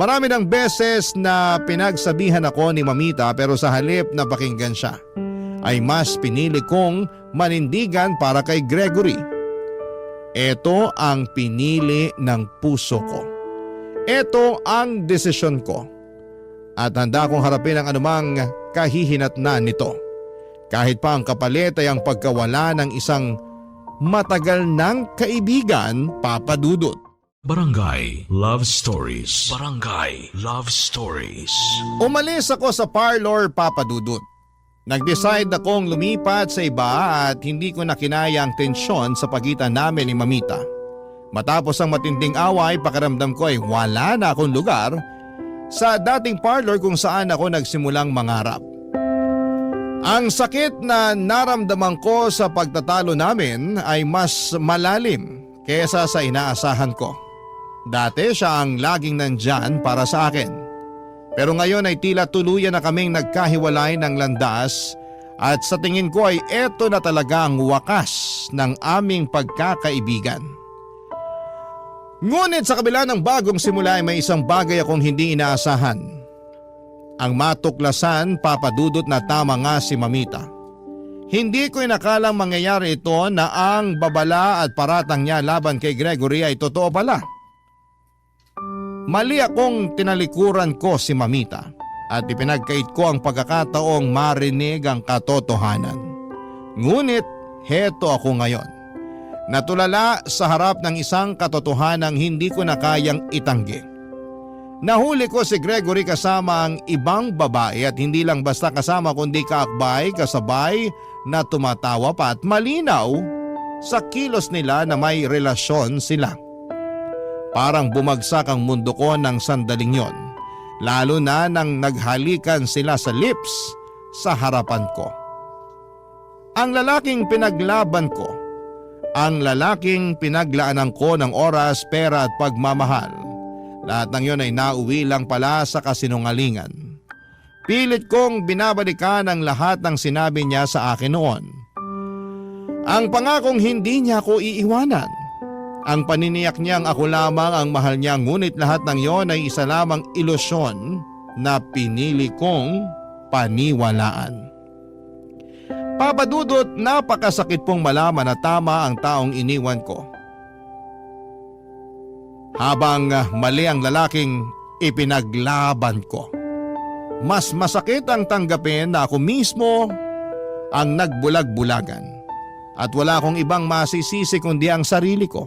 Marami ng beses na pinagsabihan ako ni Mamita pero sa halip na pakinggan siya, ay mas pinili kong manindigan para kay Gregory. Ito ang pinili ng puso ko. Ito ang desisyon ko. At handa kong harapin ang anumang kahihinatnan nito. Kahit pa ang kapalit ay ang pagkawala ng isang matagal ng kaibigan, Papa Dudut. Barangay Love Stories. Barangay Love Stories. Umalis ako sa parlor, Papa Dudut. Nag-decide akong lumipat sa iba at hindi ko na kinaya ang tensyon sa pagitan namin ni Mamita. Matapos ang matinding away, pakiramdam ko ay wala na akong lugar sa dating parlor kung saan ako nagsimulang mangarap. Ang sakit na naramdaman ko sa pagtatalo namin ay mas malalim kesa sa inaasahan ko. Dati siya ang laging nandyan para sa akin. Pero ngayon ay tila tuluyan na kaming nagkahiwalay ng landas at sa tingin ko ay eto na talaga ang wakas ng aming pagkakaibigan. Ngunit sa kabila ng bagong simula ay may isang bagay akong hindi inaasahan. Ang matuklasan, Papa Dudut, na tama nga si Mamita. Hindi ko inakalang mangyayari ito na ang babala at paratang niya laban kay Gregory ay totoo pala. Mali akong tinalikuran ko si Mamita at ipinagkait ko ang pagkakataong marinig ang katotohanan. Ngunit heto ako ngayon. Natulala sa harap ng isang katotohanang hindi ko na kayang itanggi. Nahuli ko si Gregory kasama ang ibang babae at hindi lang basta kasama kundi kaakbay, kasabay na tumatawa pa at malinaw sa kilos nila na may relasyon sila. Parang bumagsak ang mundo ko ng sandaling yon, lalo na nang naghalikan sila sa lips sa harapan ko. Ang lalaking pinaglaban ko, ang lalaking pinaglaanan ko ng oras, pera at pagmamahal, lahat ng yon ay nauwi lang pala sa kasinungalingan. Pilit kong binabalikan ang lahat ng sinabi niya sa akin noon. Ang pangakong hindi niya ako iiwanan. Ang paniniyak niyang ako lamang ang mahal niya, ngunit lahat ng yon ay isa lamang ilusyon na pinili kong paniwalaan. Papa Dudut, napakasakit pong malaman na tama ang taong iniwan ko, habang mali ang lalaking ipinaglaban ko. Mas masakit ang tanggapin na ako mismo ang nagbulag-bulagan at wala akong ibang masisisi kundi ang sarili ko.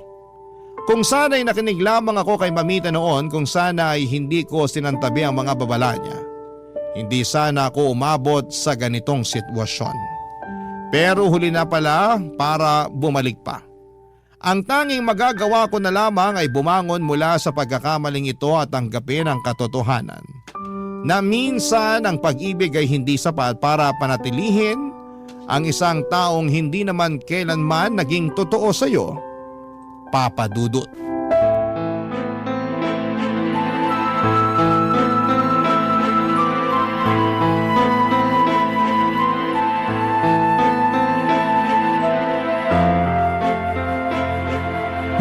Kung sana'y nakinig lamang ako kay Mamita noon, kung sana ay hindi ko sinantabi ang mga babala niya, hindi sana ako umabot sa ganitong sitwasyon. Pero huli na pala para bumalik pa. Ang tanging magagawa ko na lamang ay bumangon mula sa pagkakamaling ito at tanggapin ang katotohanan na minsan ang pag-ibig ay hindi sapat para panatilihin ang isang taong hindi naman kailanman naging totoo sa iyo, Papa Dudut.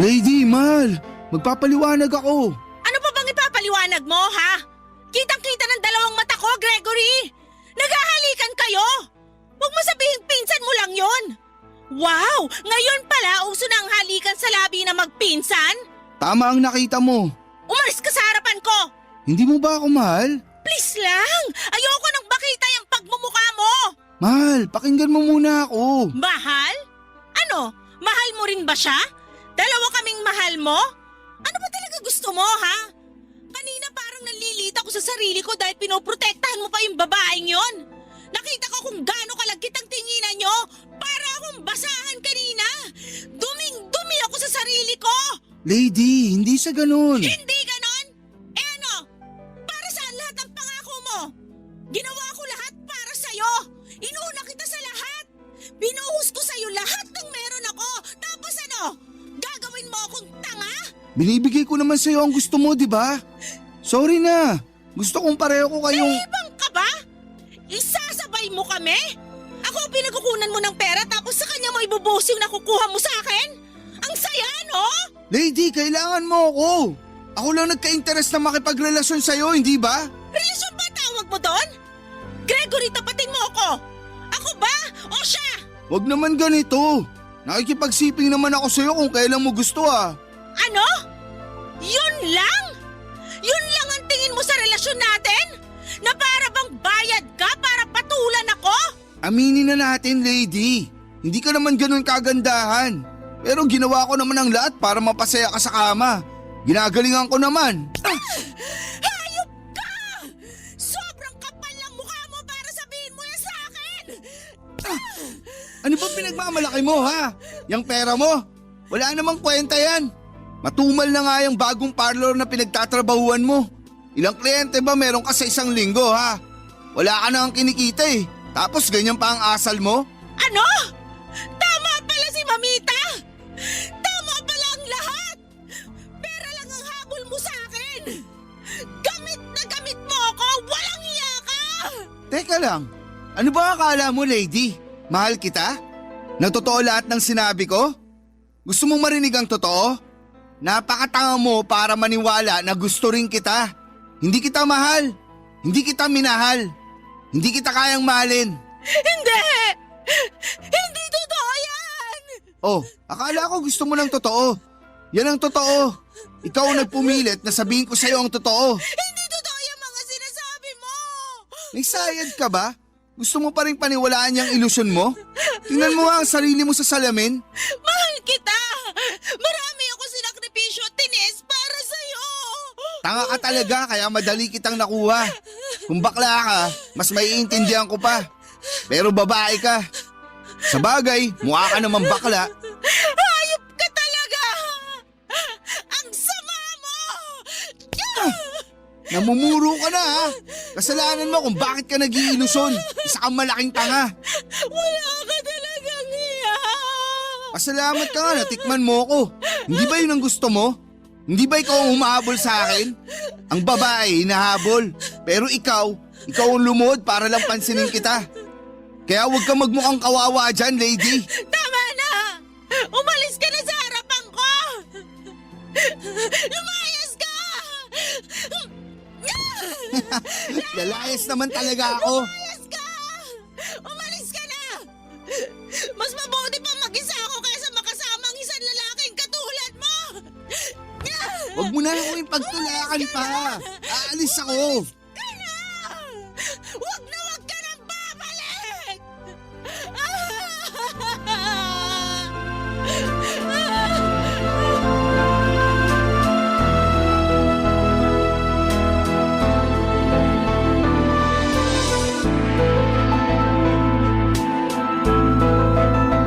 Lady, mahal, magpapaliwanag ako. Ano pa bang ipapaliwanag mo, ha? Kitang-kita ng dalawang mata ko, Gregory! Naghahalikan kayo! Huwag mo sabihing pinsan mo lang yon. Wow! Ngayon pala uso na ang halikan sa labi na magpinsan? Tama ang nakita mo. Umalis ka sa harapan ko! Hindi mo ba ako mahal? Please lang! Ayoko nang makita yung pagmumukha mo! Mahal, pakinggan mo muna ako. Mahal? Ano? Mahal mo rin ba siya? Dalawa kaming mahal mo? Ano ba talaga gusto mo, ha? Kanina parang nalilita ko sa sarili ko dahil pinoprotektahan mo pa yung babaeng yon. Nakita ko kung gaano kalagkit ang tinginan nyo. Para akong basahan kanina. Duming-dumi ako sa sarili ko. Lady, hindi sa ganun. Hindi ganon? Eh ano? Para saan lahat ang pangako mo? Ginawa ko lahat para sa'yo. Inuuna kita sa lahat. Binuhos ko sa'yo lahat ng meron ako. Tapos ano? Gagawin mo akong tanga? Binibigay ko naman sa'yo ang gusto mo, di ba? Sorry na. Gusto kong pareho ko kayong... Ibang ka ba? Isasabay mo kami? Ako ang pinagkukunan mo ng pera tapos sa kanya mo ibubuhos yung nakukuha mo sa akin? Ang saya, no? Lady, kailangan mo ako. Ako lang nagka-interest na makipagrelasyon sa'yo, hindi ba? Relasyon ba tawag mo doon? Gregory, tapatin mo ako. Ako ba o siya? Huwag naman ganito. Nakikipagsiping naman ako sa'yo kung kailan mo gusto Ano? Yun lang? Yun lang ang tingin mo sa relasyon natin? Na para bang bayad ka para patulan ako? Aminin na natin, lady. Hindi ka naman ganun kagandahan. Pero ginawa ko naman ang lahat para mapasaya ka sa kama. Ginagalingan ko naman. Hayop ka! Sobrang kapal ng mukha mo para sabihin mo yan sa akin! Ano ba pinagmamalaki mo, ha? Yang pera mo? Wala namang kwenta yan. Matumal na nga yung bagong parlor na pinagtatrabahuan mo. Ilang kliyente ba meron ka sa isang linggo, ha? Wala ka na ang kinikita eh. Tapos ganyan pa ang asal mo? Ano? Tama pala si Mamita! Tama pala ang lahat! Pera lang ang habol mo sa akin! Gamit na gamit mo ako! Walang iya ka! Teka lang, ano ba akala mo, lady? Mahal kita? Na totoo lahat ng sinabi ko? Gusto mong marinig ang totoo? Napakatanga mo para maniwala na gusto rin kita. Hindi kita mahal. Hindi kita minahal. Hindi kita kayang mahalin. Hindi! Hindi totoo yan! Oh, akala ko gusto mo ng totoo. Yan ang totoo. Ikaw ang nagpumilit na sabihin ko sa'yo ang totoo. Hindi totoo yung mga sinasabi mo! Nagsayad ka ba? Gusto mo pa rin paniwalaan yung ilusyon mo? Tingnan mo nga ang sarili mo sa salamin. Mahal kita! Marami ako sinakripisyo at tinis para sa'yo! Tanga ka talaga kaya madali kitang nakuha. Kung bakla ka, mas maiintindihan ko pa. Pero babae ka. Sa bagay, mukha ka naman bakla. Hayop ka talaga! Ang sama Namumuro ka na ha. Kasalanan mo kung bakit ka nag-iilusyon. Isa kang malaking tanga. Wala ka talagang iya. Pasalamat ka nga, natikman mo ko. Hindi ba yun ang gusto mo? Hindi ba ikaw ang humahabol sa akin? Ang babae, hinahabol. Pero ikaw ang lumuhod para lang pansinin kita. Kaya huwag kang magmukhang kawawa dyan, lady. Tama na! Umalis ka na sa harapan ko! Lumayas ka! Lalayas naman talaga ako. Lumayas ka! Umalis ka na! Mas mabuti pa mag-isa ako kaysa makasama ang isang lalaking katulad mo! Huwag mo na ako yung pagtulakan pa. Aalis ako. Huwag na huwag ka nang babalik!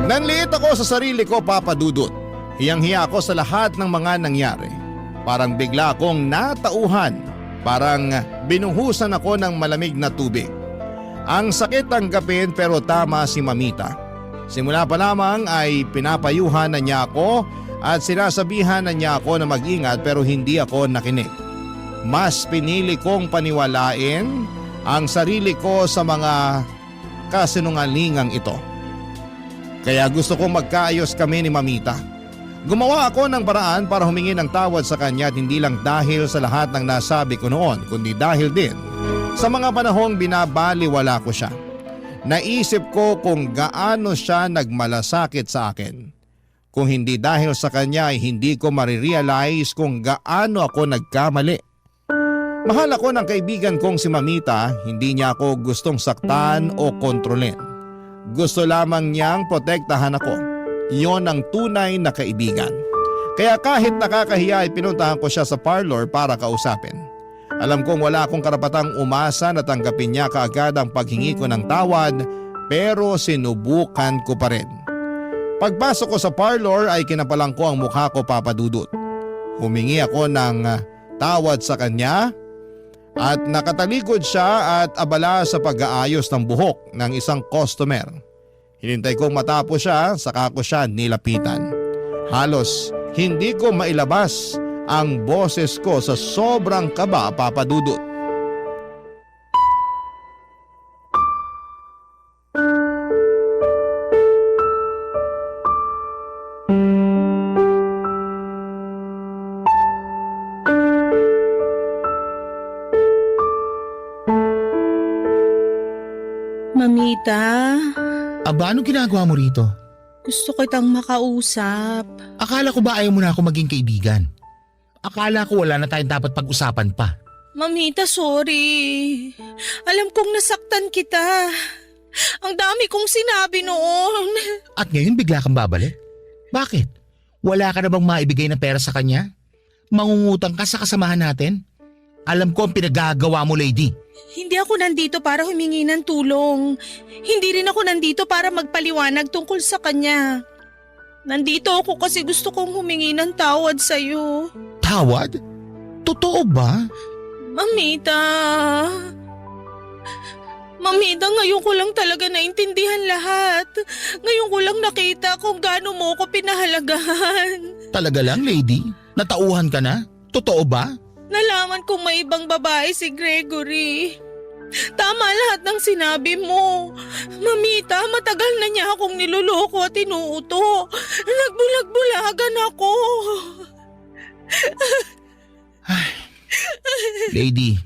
Nanliit ako sa sarili ko, Papa Dudut. Hiyang-hiya ako sa lahat ng mga nangyari. Parang bigla akong natauhan. Parang binuhusan ako ng malamig na tubig. Ang sakit tanggapin pero tama si Mamita. Simula pa lamang ay pinapayuhan na niya ako at sinasabihan na niya ako na mag-ingat pero hindi ako nakinig. Mas pinili kong paniwalain ang sarili ko sa mga kasinungalingang ito. Kaya gusto kong magkaayos kami ni Mamita. Gumawa ako ng paraan para humingi ng tawad sa kanya at hindi lang dahil sa lahat ng nasabi ko noon kundi dahil din sa mga panahong binabaliwala ko siya. Naisip ko kung gaano siya nagmalasakit sa akin. Kung hindi dahil sa kanya ay hindi ko marirealize kung gaano ako nagkamali. Mahal ako ng kaibigan kong si Mamita, hindi niya ako gustong saktan o kontrolin. Gusto lamang niyang protektahan ako. Iyon ang tunay na kaibigan. Kaya kahit nakakahiya ay pinuntahan ko siya sa parlor para kausapin. Alam kong wala akong karapatang umasa na tanggapin niya kaagad ang paghingi ko ng tawad pero sinubukan ko pa rin. Pagpasok ko sa parlor ay kinapalang ko ang mukha ko, Papa Dudut. Humingi ako ng tawad sa kanya at nakatalikod siya at abala sa pag-aayos ng buhok ng isang customer. Hinintay kong matapos siya, saka ko siya nilapitan. Halos hindi ko mailabas ang boses ko sa sobrang kaba, Papa Dudut. Mamita, Aba, anong ginagawa mo rito? gusto kitang makausap. Akala ko ba ayaw mo na ako maging kaibigan? Akala ko wala na tayong dapat pag-usapan pa. Mamita, sorry. Alam kong nasaktan kita. Ang dami kong sinabi noon. At ngayon bigla kang babalik? Bakit? Wala ka na bang maibigay na pera sa kanya? Mangungutang ka sa kasamahan natin? Alam ko ang pinagagawa mo, lady. Hindi ako nandito para humingi ng tulong. Hindi rin ako nandito para magpaliwanag tungkol sa kanya. Nandito ako kasi gusto kong humingi ng tawad sa'yo. Tawad? Totoo ba? Mamita. Mamita, ngayon ko lang talaga naintindihan lahat. Ngayon ko lang nakita kung gaano mo ko pinahalagahan. Talaga lang, lady? Natauhan ka na? Totoo ba? Nalaman kong may ibang babae si Gregory. Tama lahat ng sinabi mo. Mamita, matagal na niya akong niloloko at inuuto. Nagbulag-bulagan ako. Lady,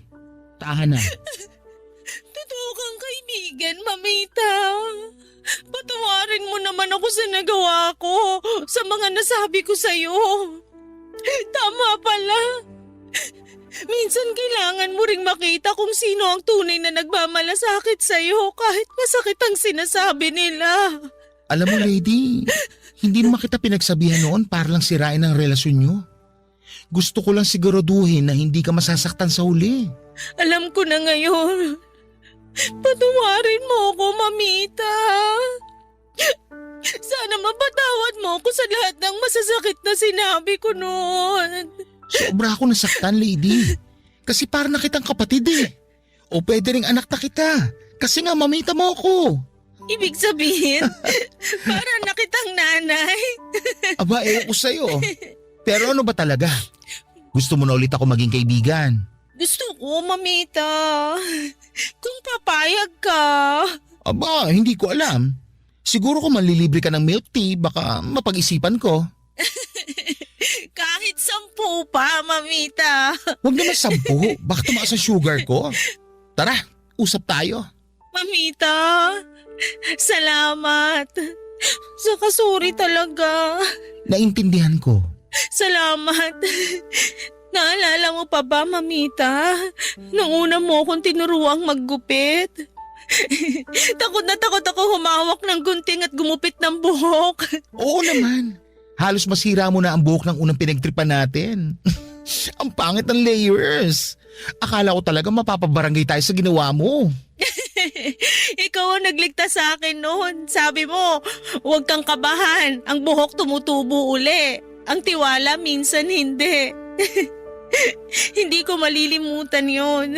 tahan na. Totoo kang kaibigan, Mamita. Patawarin mo naman ako sa nagawa ko, sa mga nasabi ko sa'yo. Tama pala. Minsan kailangan mo ring makita kung sino ang tunay na nagmamalasakit sa'yo kahit masakit ang sinasabi nila. Alam mo, lady, hindi naman kita pinagsabihan noon para lang sirain ang relasyon nyo. Gusto ko lang siguraduhin na hindi ka masasaktan sa huli. Alam ko na ngayon. Patawarin mo ako, Mamita. Sana mapatawad mo ako sa lahat ng masasakit na sinabi ko noon. Sobra ako nasaktan, lady. Kasi para na kitang kapatid eh. O pwede ring anak na kita. Kasi nga mamita mo ako. Ibig sabihin, para na kitang nanay. Aba, ewan ko sa'yo. Pero ano ba talaga? Gusto mo na ulit ako maging kaibigan? Gusto ko, mamita. Kung papayag ka. Aba, hindi ko alam. Siguro kung manlilibre ka ng milk tea, baka mapag-isipan ko. Kahit 10 pa, mamita. Huwag naman 10, baka tumaas ang sugar ko. Tara, usap tayo. Mamita, salamat. Saka sorry talaga. Naintindihan ko. Salamat. Naalala mo pa ba, mamita? Nung una mo akong tinuruang maggupit. Takot na takot ako humawak ng gunting at gumupit ng buhok. Oo naman. Halos masira mo na ang buhok ng unang pinagtripan natin. Ang pangit ng layers. Akala ko talaga mapapabarangay tayo sa ginawa mo. Ikaw ang nagligtas sa akin noon. Sabi mo, huwag kang kabahan. Ang buhok tumutubo uli. Ang tiwala minsan hindi. Hindi ko malilimutan yon.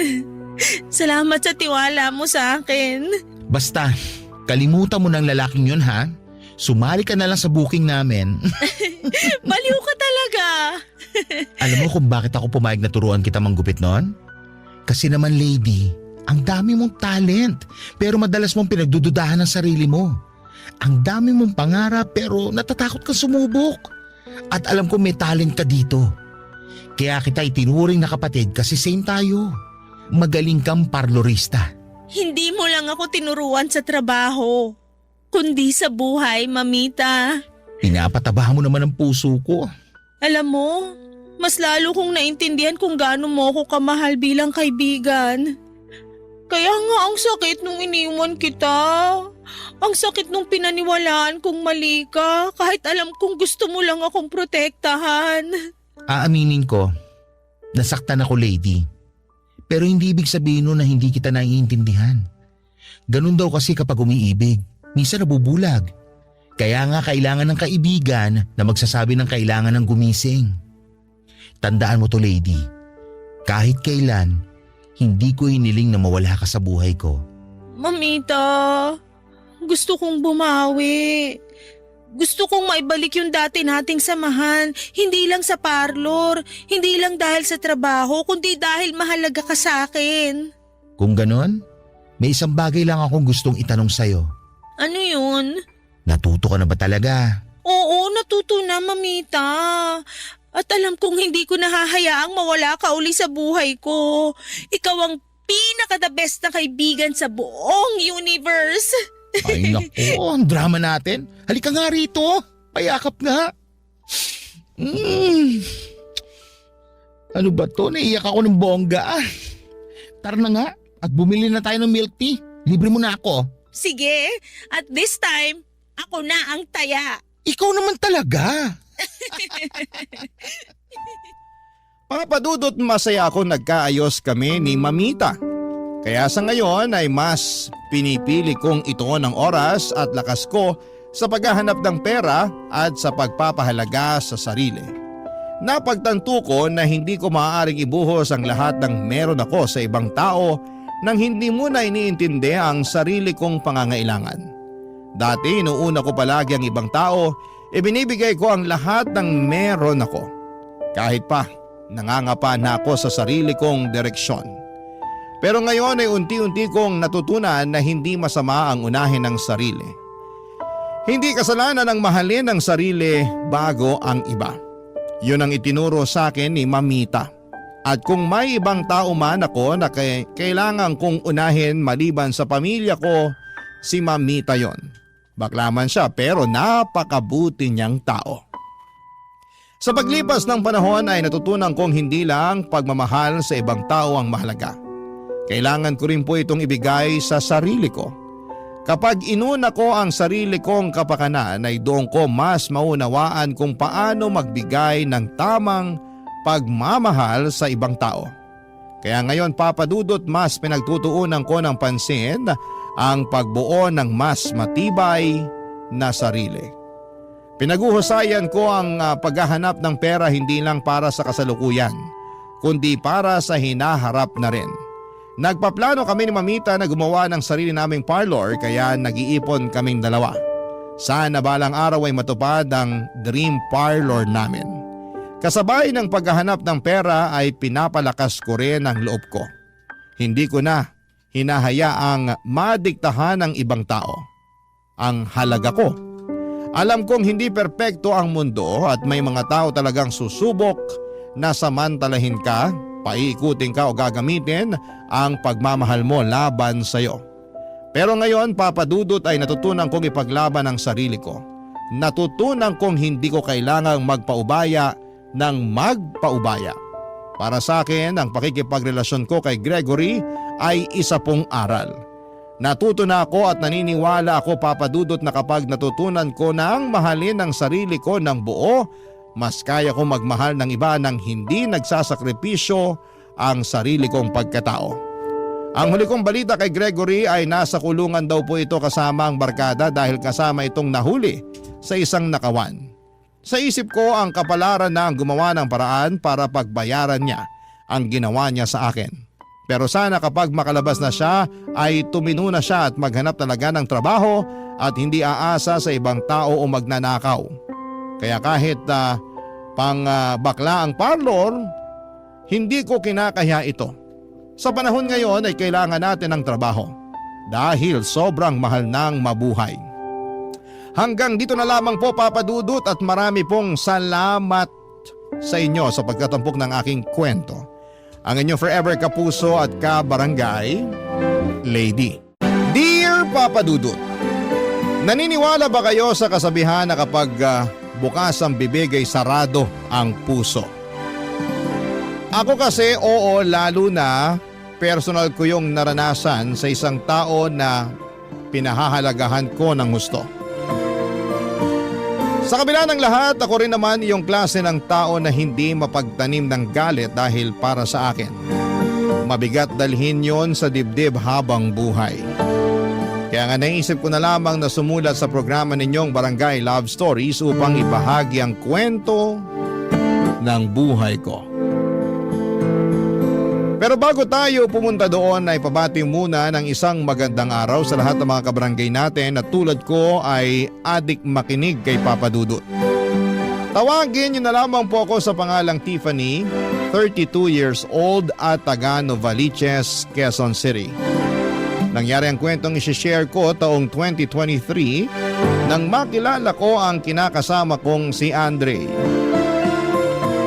Salamat sa tiwala mo sa akin. Basta, kalimutan mo ng lalaking yun ha. Sumali ka na lang sa booking namin. Baliw ka talaga. Alam mo kung bakit ako pumayag na turuan kita manggupit noon? Kasi naman lady, ang dami mong talent pero madalas mong pinagdududahan ng sarili mo. Ang dami mong pangarap pero natatakot kang sumubok. At alam ko may talent ka dito. Kaya kita itinuring na kapatid kasi same tayo. Magaling kang parlorista. Hindi mo lang ako tinuruan sa trabaho, kundi sa buhay, mamita. Pinapatabahan mo naman ang puso ko. Alam mo, mas lalo kong naintindihan kung gaano mo ako kamahal bilang kaibigan. Kaya nga ang sakit nung iniwan kita. Ang sakit nung pinaniwalaan kong mali ka kahit alam kong gusto mo lang akong protektahan. Aaminin ko, nasaktan ako lady. Pero hindi ibig sabihin nun na hindi kita naiintindihan. Ganun daw kasi kapag umiibig, minsan nabubulag. Kaya nga kailangan ng kaibigan na magsasabi ng kailangan ng gumising. Tandaan mo to lady, kahit kailan, hindi ko hiniling na mawala ka sa buhay ko. Mamita, gusto kong bumawi. Gusto kong maibalik yung dati nating samahan, hindi lang sa parlor, hindi lang dahil sa trabaho, kundi dahil mahalaga ka sa akin. Kung ganon, may isang bagay lang akong gustong itanong sa'yo. Ano yun? Natuto ka na ba talaga? Oo, natuto na, mamita. At alam kong hindi ko nahahayaang mawala ka uli sa buhay ko. Ikaw ang pinaka-the best na kaibigan sa buong universe. Ay naku, ang drama natin. Halika nga rito, payakap nga. Ano ba to? Naiyak ako ng bongga. Tara na nga at bumili na tayo ng milk tea. Libre mo na ako. Sige, at this time, ako na ang taya. Ikaw naman talaga. Papadudot masaya ako nagkaayos kami ni Mamita. Kaya sa ngayon ay mas pinipili kong ituon ang oras at lakas ko sa paghahanap ng pera at sa pagpapahalaga sa sarili. Napagtanto ko na hindi ko maaaring ibuhos ang lahat ng meron ako sa ibang tao nang hindi muna iniintindi ang sarili kong pangangailangan. Dati inuuna ko palagi ang ibang tao, ibinibigay ko ang lahat ng meron ako. Kahit pa nangangapa na ako sa sarili kong direksyon. Pero ngayon ay unti-unti kong natutunan na hindi masama ang unahin ng sarili. Hindi kasalanan ang mahalin ang sarili bago ang iba. Yun ang itinuro sa akin ni Mamita. At kung may ibang tao man ako na kailangan kong unahin maliban sa pamilya ko, si Mamita yon. Bakla man siya pero napakabuti niyang tao. Sa paglipas ng panahon ay natutunan kong hindi lang pagmamahal sa ibang tao ang mahalaga. Kailangan ko rin po itong ibigay sa sarili ko. Kapag inuna ko ang sarili kong kapakanan ay doon ko mas maunawaan kung paano magbigay ng tamang pagmamahal sa ibang tao. Kaya ngayon papadudot mas pinagtutuunan ko ng pansin ang pagbuo ng mas matibay na sarili. Pinaguhusayan ko ang paghahanap ng pera hindi lang para sa kasalukuyan, kundi para sa hinaharap na rin. Nagpaplano kami ni Mamita na gumawa ng sarili naming parlor kaya nag-iipon kaming dalawa. Sana balang araw ay matupad ang dream parlor namin. Kasabay ng paghahanap ng pera ay pinapalakas ko rin ang loob ko. Hindi ko na hinahayaang madiktahan ng ibang tao ang halaga ko. Alam kong hindi perpekto ang mundo at may mga tao talagang susubok na samantalahin ka, paiikutin ka o gagamitin ang pagmamahal mo laban sa'yo. Pero ngayon, Papa Dudut, ay natutunan kong ipaglaban ang sarili ko. Natutunan kong hindi ko kailangang magpaubaya ng magpaubaya. Para sa akin, ang pakikipagrelasyon ko kay Gregory ay isa pong aral. Natuto na ako at naniniwala ako, Papa Dudut, na kapag natutunan ko na ang mahalin ang sarili ko ng buo, mas kaya ko magmahal ng iba nang hindi nagsasakripisyo ang sarili kong pagkatao. Ang huli kong balita kay Gregory ay nasa kulungan daw po ito kasama ang barkada dahil kasama itong nahuli sa isang nakawan. Sa isip ko, ang kapalaran na ang gumawa ng paraan para pagbayaran niya ang ginawa niya sa akin. Pero sana kapag makalabas na siya ay tumino na siya at maghanap talaga ng trabaho at hindi aasa sa ibang tao o magnanakaw. Kaya kahit bakla ang parlor, hindi ko kinakaya ito. Sa panahon ngayon ay kailangan natin ng trabaho dahil sobrang mahal ng mabuhay. Hanggang dito na lamang po, Papa Dudut, at marami pong salamat sa inyo sa pagkatampok ng aking kwento. Ang inyong forever kapuso at kabarangay, Lady. Dear Papa Dudut, naniniwala ba kayo sa kasabihan na kapag bukas ang bibig ay sarado ang puso? Ako kasi oo, lalo na personal ko yung naranasan sa isang tao na pinahahalagahan ko ng gusto. Sa kabila ng lahat, ako rin naman yung klase ng tao na hindi mapagtanim ng galit dahil para sa akin. Mabigat dalhin yon sa dibdib habang buhay. Kaya nga naisip ko na lamang na sumulat sa programa ninyong Barangay Love Stories upang ibahagi ang kwento ng buhay ko. Pero bago tayo pumunta doon ay pabati muna ng isang magandang araw sa lahat ng mga kabarangay natin na tulad ko ay adik makinig kay Papa Dudut. Tawagin niyo na lamang po ako sa pangalang Tiffany, 32 years old at taga Novaliches, Quezon City. Nangyari ang kwentong isishare ko taong 2023 nang makilala ko ang kinakasama kong si Andre.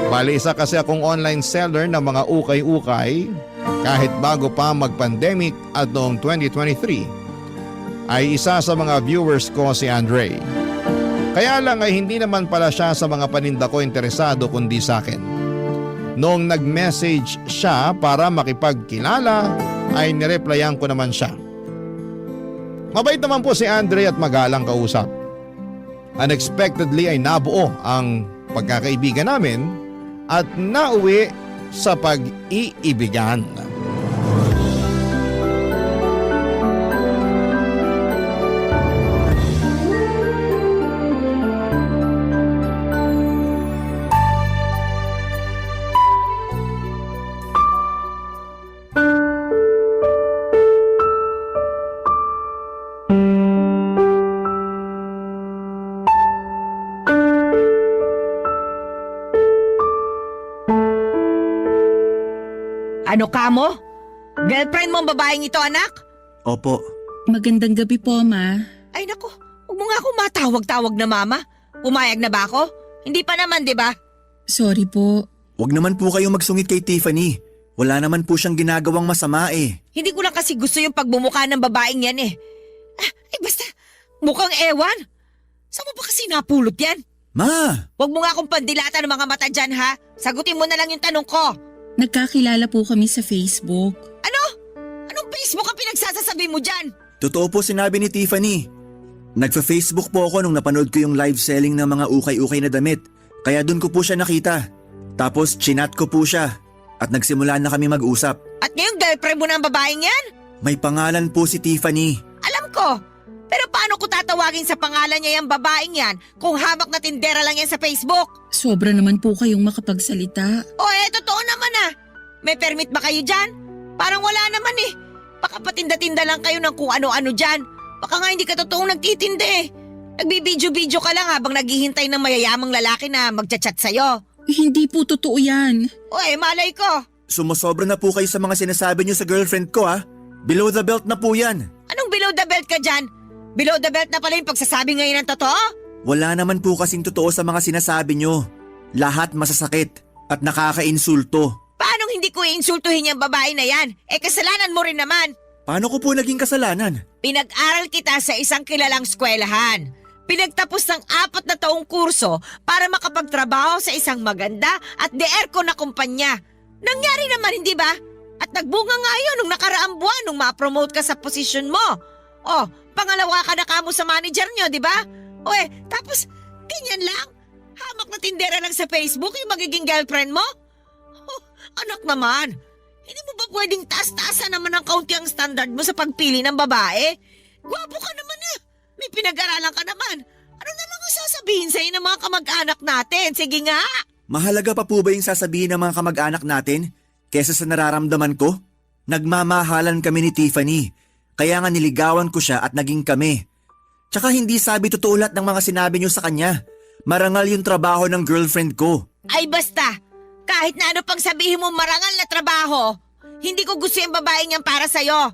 Bali, isa kasi akong online seller ng mga ukay-ukay kahit bago pa mag-pandemic at noong 2023 ay isa sa mga viewers ko si Andre. Kaya lang ay hindi naman pala siya sa mga paninda ko interesado kundi sa akin. Noong nag-message siya para makipagkilala ay nireplyan ko naman siya. Mabait naman po si Andre at magalang kausap. Unexpectedly ay nabuo ang pagkakaibigan namin at nauwi sa pag-iibigan. Ano ka mo? Girlfriend mo ang babaeng ito, anak? Opo. Magandang gabi po, Ma. Ay nako, huwag mo nga ako matawag-tawag na mama. Pumayag na ba ako? Hindi pa naman, di ba? Sorry po. Huwag naman po kayong magsungit kay Tiffany. Wala naman po siyang ginagawang masama eh. Hindi ko lang kasi gusto yung pagbumuka ng babaeng yan eh. Basta, mukhang ewan. Saan mo ba kasi napulot yan? Ma! Huwag mo nga akong pandilata ng mga mata dyan ha. Sagutin mo na lang yung tanong ko. Nagkakilala po kami sa Facebook. Ano? Anong Facebook ang pinagsasasabi mo dyan? Totoo po sinabi ni Tiffany. Nagfa-Facebook po ako nung napanood ko yung live selling ng mga ukay-ukay na damit. Kaya dun ko po siya nakita. Tapos chinat ko po siya. At nagsimula na kami mag-usap. At ngayong girlfriend mo na ang babaeng yan? May pangalan po si Tiffany. Alam ko. Pero paano ko tatawagin sa pangalan niya yung babaeng yan kung hamak na tindera lang yan sa Facebook? Sobra naman po kayong makapagsalita. Totoo naman ah. May permit ba kayo dyan? Parang wala naman eh. Baka patinda-tinda lang kayo ng kung ano-ano dyan. Baka nga hindi ka totoong nagtitinda eh. Nagbibidyo-bidyo ka lang habang naghihintay ng mayayamang lalaki na magchat-chat sa'yo. Hindi po totoo yan. Uy, malay ko. Sumusobra na po kayo sa mga sinasabi niyo sa girlfriend ko ha. Below the belt na po yan. Anong below the belt ka dyan? Below the belt na pala yung pagsasabi ngayon ng totoo? Wala naman po kasing totoo sa mga sinasabi niyo. Lahat masasakit at nakakainsulto. Paanong hindi ko iinsultuhin yung babae na yan? Eh kasalanan mo rin naman. Paano ko po naging kasalanan? Pinag-aral kita sa isang kilalang eskwelahan. Pinagtapos ng 4 na taong kurso para makapagtrabaho sa isang maganda at de-aircon na kumpanya. Nangyari naman, hindi ba? At nagbunga nga yun nung nakaraang buwan nung ma-promote ka sa posisyon mo. Oh, pangalawa ka na kamo sa manager nyo, di ba? O tapos ganyan lang? Hamak na tindera lang sa Facebook yung magiging girlfriend mo? Oh, anak naman, hindi mo ba pwedeng taas-taasan naman ng kaunti ang standard mo sa pagpili ng babae? Gwapo ka naman eh. May pinag-aralan ka naman. Ano naman ang sasabihin sa'yo ng mga kamag-anak natin? Sige nga! Mahalaga pa po ba yung sasabihin ng mga kamag-anak natin kesa sa nararamdaman ko? Nagmamahalan kami ni Tiffany. Kaya nga niligawan ko siya at naging kami. Tsaka hindi sabi totoo lahat ng mga sinabi niyo sa kanya. Marangal yung trabaho ng girlfriend ko. Ay basta! Kahit na ano pang sabihin mo marangal na trabaho, hindi ko gusto yung babae niyan para sa'yo.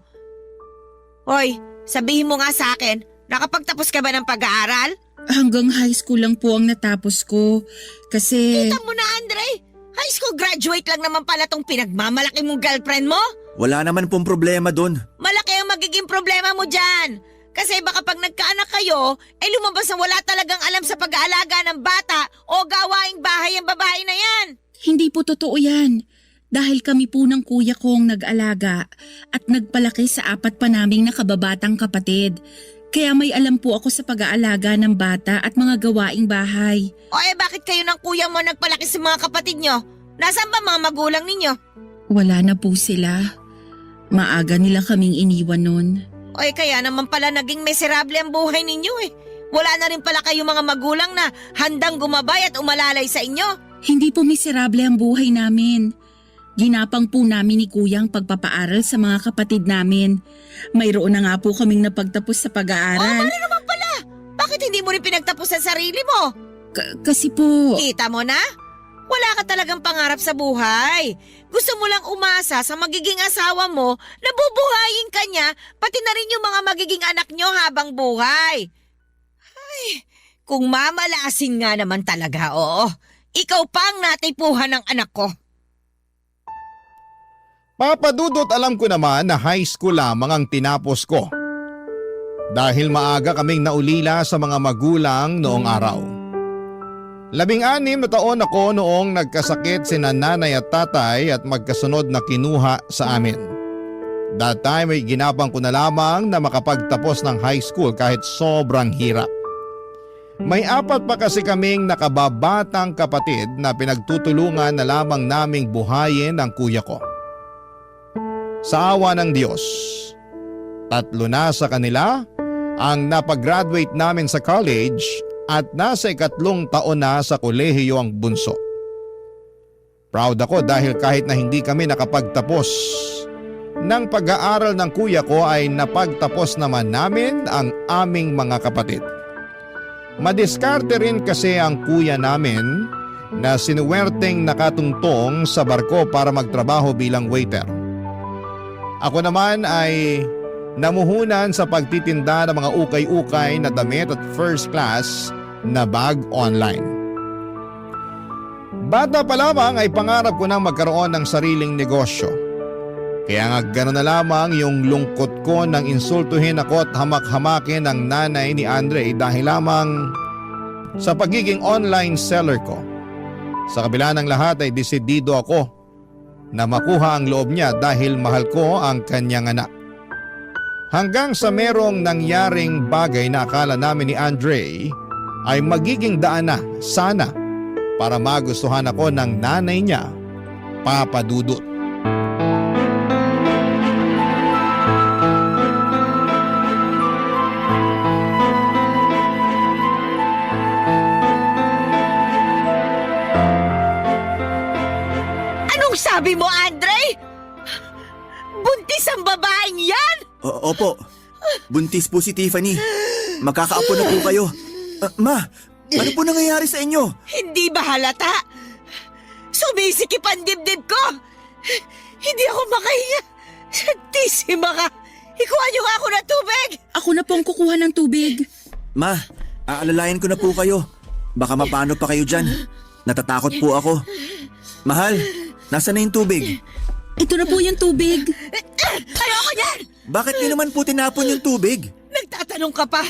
Hoy, sabihin mo nga sa akin, nakapagtapos ka ba ng pag-aaral? Hanggang high school lang po ang natapos ko. Kasi... Kita mo na, Andre! High school graduate lang naman pala tong pinagmamalaki mong girlfriend mo? Wala naman pong problema dun. Malaki ang magiging problema mo dyan. Kasi baka pag nagkaanak kayo, lumabas na wala talagang alam sa pag-aalaga ng bata o gawaing bahay ang babae na yan. Hindi po totoo yan. Dahil kami po ng kuya ko ang nag-alaga at nagpalaki sa 4 pa naming nakababatang kapatid. Kaya may alam po ako sa pag-aalaga ng bata at mga gawaing bahay. O bakit kayo ng kuya mo nagpalaki sa mga kapatid nyo? Nasaan ba mga magulang ninyo? Wala na po sila. Maaga nila kaming iniwan nun. Kaya naman pala naging miserable ang buhay ninyo eh. Wala na rin pala kayong mga magulang na handang gumabay at umalalay sa inyo. Hindi po miserable ang buhay namin. Ginapang po namin ni kuya ang pagpapaaral sa mga kapatid namin. Mayroon na nga po kaming napagtapos sa pag-aaral. Ano naman pala? Bakit hindi mo rin pinagtapos sa sarili mo? Kasi po... Kita mo na? Wala ka talagang pangarap sa buhay. Gusto mo lang umasa sa magiging asawa mo na bubuhayin ka niya, pati na rin yung mga magiging anak nyo habang buhay. Ay, kung mamalasin nga naman talaga, oo. Ikaw pa ang natipuhan ng anak ko. Papadudot, alam ko naman na high school lamang ang tinapos ko. Dahil maaga kaming naulila sa mga magulang noong araw. 16 na taon ako noong nagkasakit sina nanay at tatay at magkasunod na kinuha sa amin. That time ay ginapang ko na lamang na makapagtapos ng high school kahit sobrang hirap. May 4 pa kasi kaming nakababatang kapatid na pinagtutulungan na lamang naming buhayin ang kuya ko. Sa awa ng Diyos, 3 na sa kanila ang napag-graduate namin sa college at nasa 3 taon na sa kolehiyo ang bunso. Proud ako dahil kahit na hindi kami nakapagtapos ng pag-aaral ng kuya ko ay napagtapos naman namin ang aming mga kapatid. Madiskarte rin kasi ang kuya namin na sinuwerteng nakatungtong sa barko para magtrabaho bilang waiter. Ako naman ay namuhunan sa pagtitinda ng mga ukay-ukay na damit at first class na bag online. Bata pa lamang ay pangarap ko nang magkaroon ng sariling negosyo. Kaya nga gano'n na lamang yung lungkot ko nang insultuhin ako at hamak-hamakin ng nanay ni Andre dahil lamang sa pagiging online seller ko. Sa kabila ng lahat ay desidido ako na makuha ang loob niya dahil mahal ko ang kanyang anak. Hanggang sa merong nangyaring bagay na akala namin ni Andre ay magiging daan na sana para magustuhan ako ng nanay niya, Papa Dudut. Anong sabi mo, Andre? Buntis ang babaeng yan? Opo. Buntis po si Tiffany. Magkakaapo na po kayo. Ma, ano po nangyayari sa inyo? Hindi ba halata? Sumisikip ang dibdib ko. Hindi ako makahinga. Santisima ka. Ikuha niyo nga ako ng tubig. Ako na pong kukuha ng tubig. Ma, aalalayan ko na po kayo. Baka mapano pa kayo dyan. Natatakot po ako. Mahal, nasaan na yung tubig? Ito na po yung tubig. Ayoko niyan! Bakit niyo naman po tinapon yung tubig? Nagtatanong ka pa.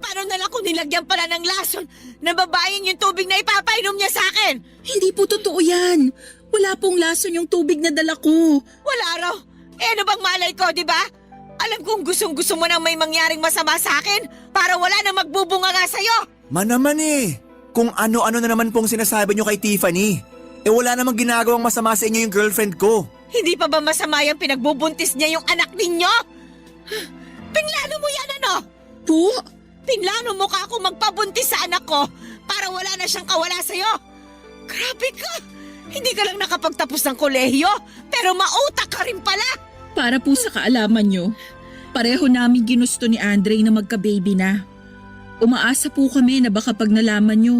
Paano na lang kung nilagyan pala ng lason na babaeng yung tubig na ipapainom niya sa akin? Hindi po totoo yan. Wala pong lason yung tubig na dala ko. Wala raw. Ano bang malay ko, di ba? Alam kong gustong-gusto mo nang may mangyaring masama sa akin para wala na magbubunga nga sa'yo. Naman kung ano-ano na naman pong sinasabi niyo kay Tiffany. Wala namang ginagawang masama sa inyo yung girlfriend ko. Hindi pa ba masama yung pinagbubuntis niya yung anak ninyo? Pinlano mo yan ano? Po? Pinlano mo ka ako magpabuntis sa anak ko para wala na siyang kawala sa'yo. Grabe ka! Hindi ka lang nakapagtapos ng kolehiyo, pero mautak ka rin pala! Para po sa kaalaman nyo, pareho namin ginusto ni Andre na magka-baby na. Umaasa po kami na baka pag nalaman nyo,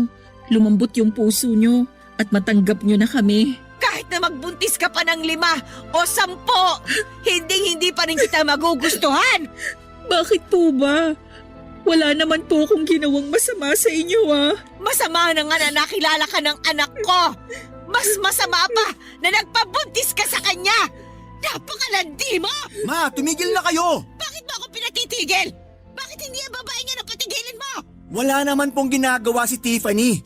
lumambot yung puso nyo at matanggap nyo na kami. Kahit na magbuntis ka pa ng 5 o 10, hindi pa rin kita magugustuhan! Bakit po ba? Wala naman po akong ginawang masama sa inyo Masama na nga na nakilala ka ng anak ko! Mas masama pa na nagpabuntis ka sa kanya! Napakalandi mo! Ma, tumigil na kayo! Bakit mo ako pinatitigil? Bakit hindi ang babae niya na patigilin mo? Wala naman pong ginagawa si Tiffany.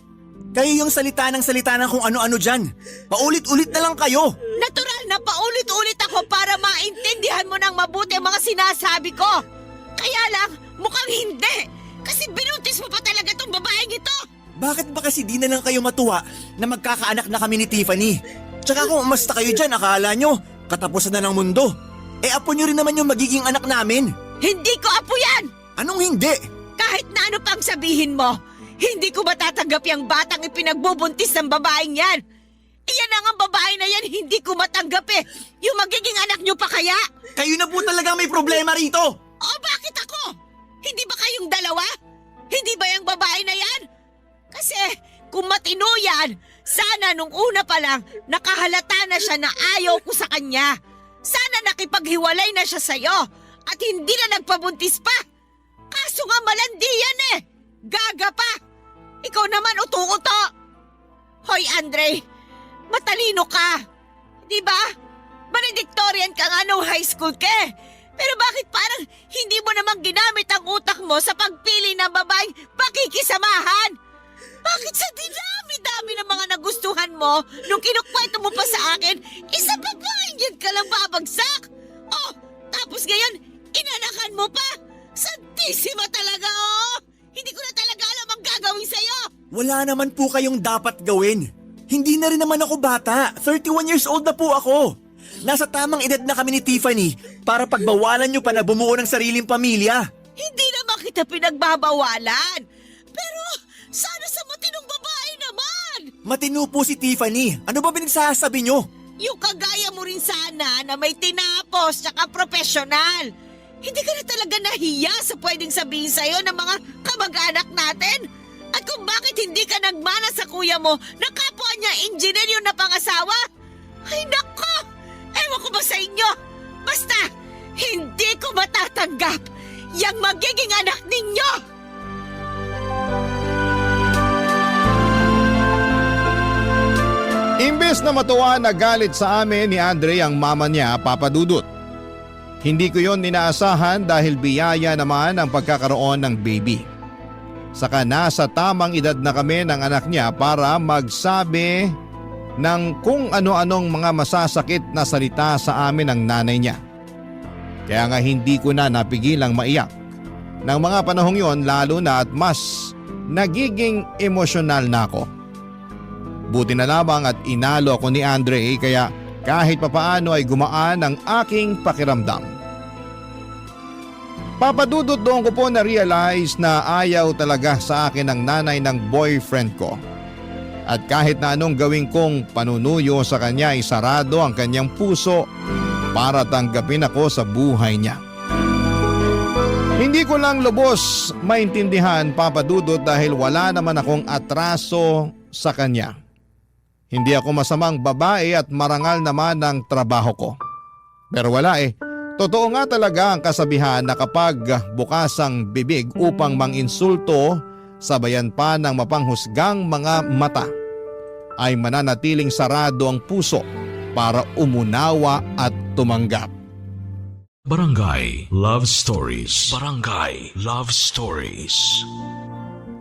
Kayo yung salita ng kung ano-ano dyan. Paulit-ulit na lang kayo. Natural na paulit-ulit ako para maintindihan mo ng mabuti ang mga sinasabi ko. Kaya lang, mukhang hindi. Kasi binuntis mo pa talaga tong babaeng ito. Bakit ba kasi di na lang kayo matuwa na magkakaanak na kami ni Tiffany? Tsaka kung umasta kayo dyan, akala nyo, katapusan na ng mundo. Apo nyo rin naman yung magiging anak namin. Hindi ko apo yan! Anong hindi? Kahit na ano pang sabihin mo, hindi ko matatanggap yung batang ipinagbubuntis ng babaeng yan. Iyan na nga babae na yan, hindi ko matanggap Yung magiging anak nyo pa kaya? Kayo na po talaga may problema rito. O bakit ako? Hindi ba kayong dalawa? Hindi ba yung babae na yan? Kasi kung matino yan, sana nung una pa lang nakahalata na siya na ayaw ko sa kanya. Sana nakipaghiwalay na siya sa'yo at hindi na nagpabuntis pa. Kaso nga malandi yan Gaga pa. Ikaw naman uto-uto. Hoy Andre, matalino ka. Di ba? Valedictorian ka nga nung high school ka Pero bakit parang hindi mo namang ginamit ang utak mo sa pagpili ng babaeng pakikisamahan? Bakit sa dinami-dami ng mga nagustuhan mo nung kinukwento mo pa sa akin, isa babaeng yan ka lang babagsak? Oh, tapos ngayon, inanakan mo pa? Santisima talaga, Hindi ko na talaga alam ang gagawin sa'yo! Wala naman po kayong dapat gawin. Hindi na rin naman ako bata. 31 years old na po ako. Nasa tamang edad na kami ni Tiffany para pagbawalan nyo pa na bumuo ng sariling pamilya. Hindi naman kita pinagbabawalan. Pero sana sa matinong babae naman. Matino po si Tiffany. Ano ba pinagsasabi nyo? Yung kagaya mo rin sana na may tinapos tsaka profesional. Hindi ka na talaga nahiya sa pwedeng sabihin sa'yo ng mga kamag-anak natin? At kung bakit hindi ka nagmana sa kuya mo na kapwa niya engineer yung napangasawa? Ay nako! Ewan ko ba sa inyo? Basta, hindi ko matatanggap yung magiging anak ninyo! Imbes na matuwa na galit sa amin ni Andre ang mama niya, Papa Dudut. Hindi ko yon inaasahan dahil biyaya naman ang pagkakaroon ng baby. Saka nasa tamang edad na kami ng anak niya para magsabi ng kung ano-anong mga masasakit na salita sa amin ng nanay niya. Kaya nga hindi ko na napigilang maiyak. Nang mga panahong yon lalo na at mas nagiging emosyonal na ako. Buti na lamang at inalo ako ni Andre kaya kahit papaano ay gumaan ang aking pakiramdam. Papadudot doon ko po na-realize na ayaw talaga sa akin ng nanay ng boyfriend ko. At kahit na anong gawin kong panunuyo sa kanya ay sarado ang kanyang puso para tanggapin ako sa buhay niya. Hindi ko lang lubos maintindihan, Papa Dudut, dahil wala naman akong atraso sa kanya. Hindi ako masamang babae at marangal naman ang trabaho ko. Pero wala eh. Totoo nga talaga ang kasabihan na kapag bukas ang bibig upang manginsulto, sabayan pa ng mapanghusgang mga mata, ay mananatiling sarado ang puso para umunawa at tumanggap. Barangay Love Stories. Barangay Love Stories.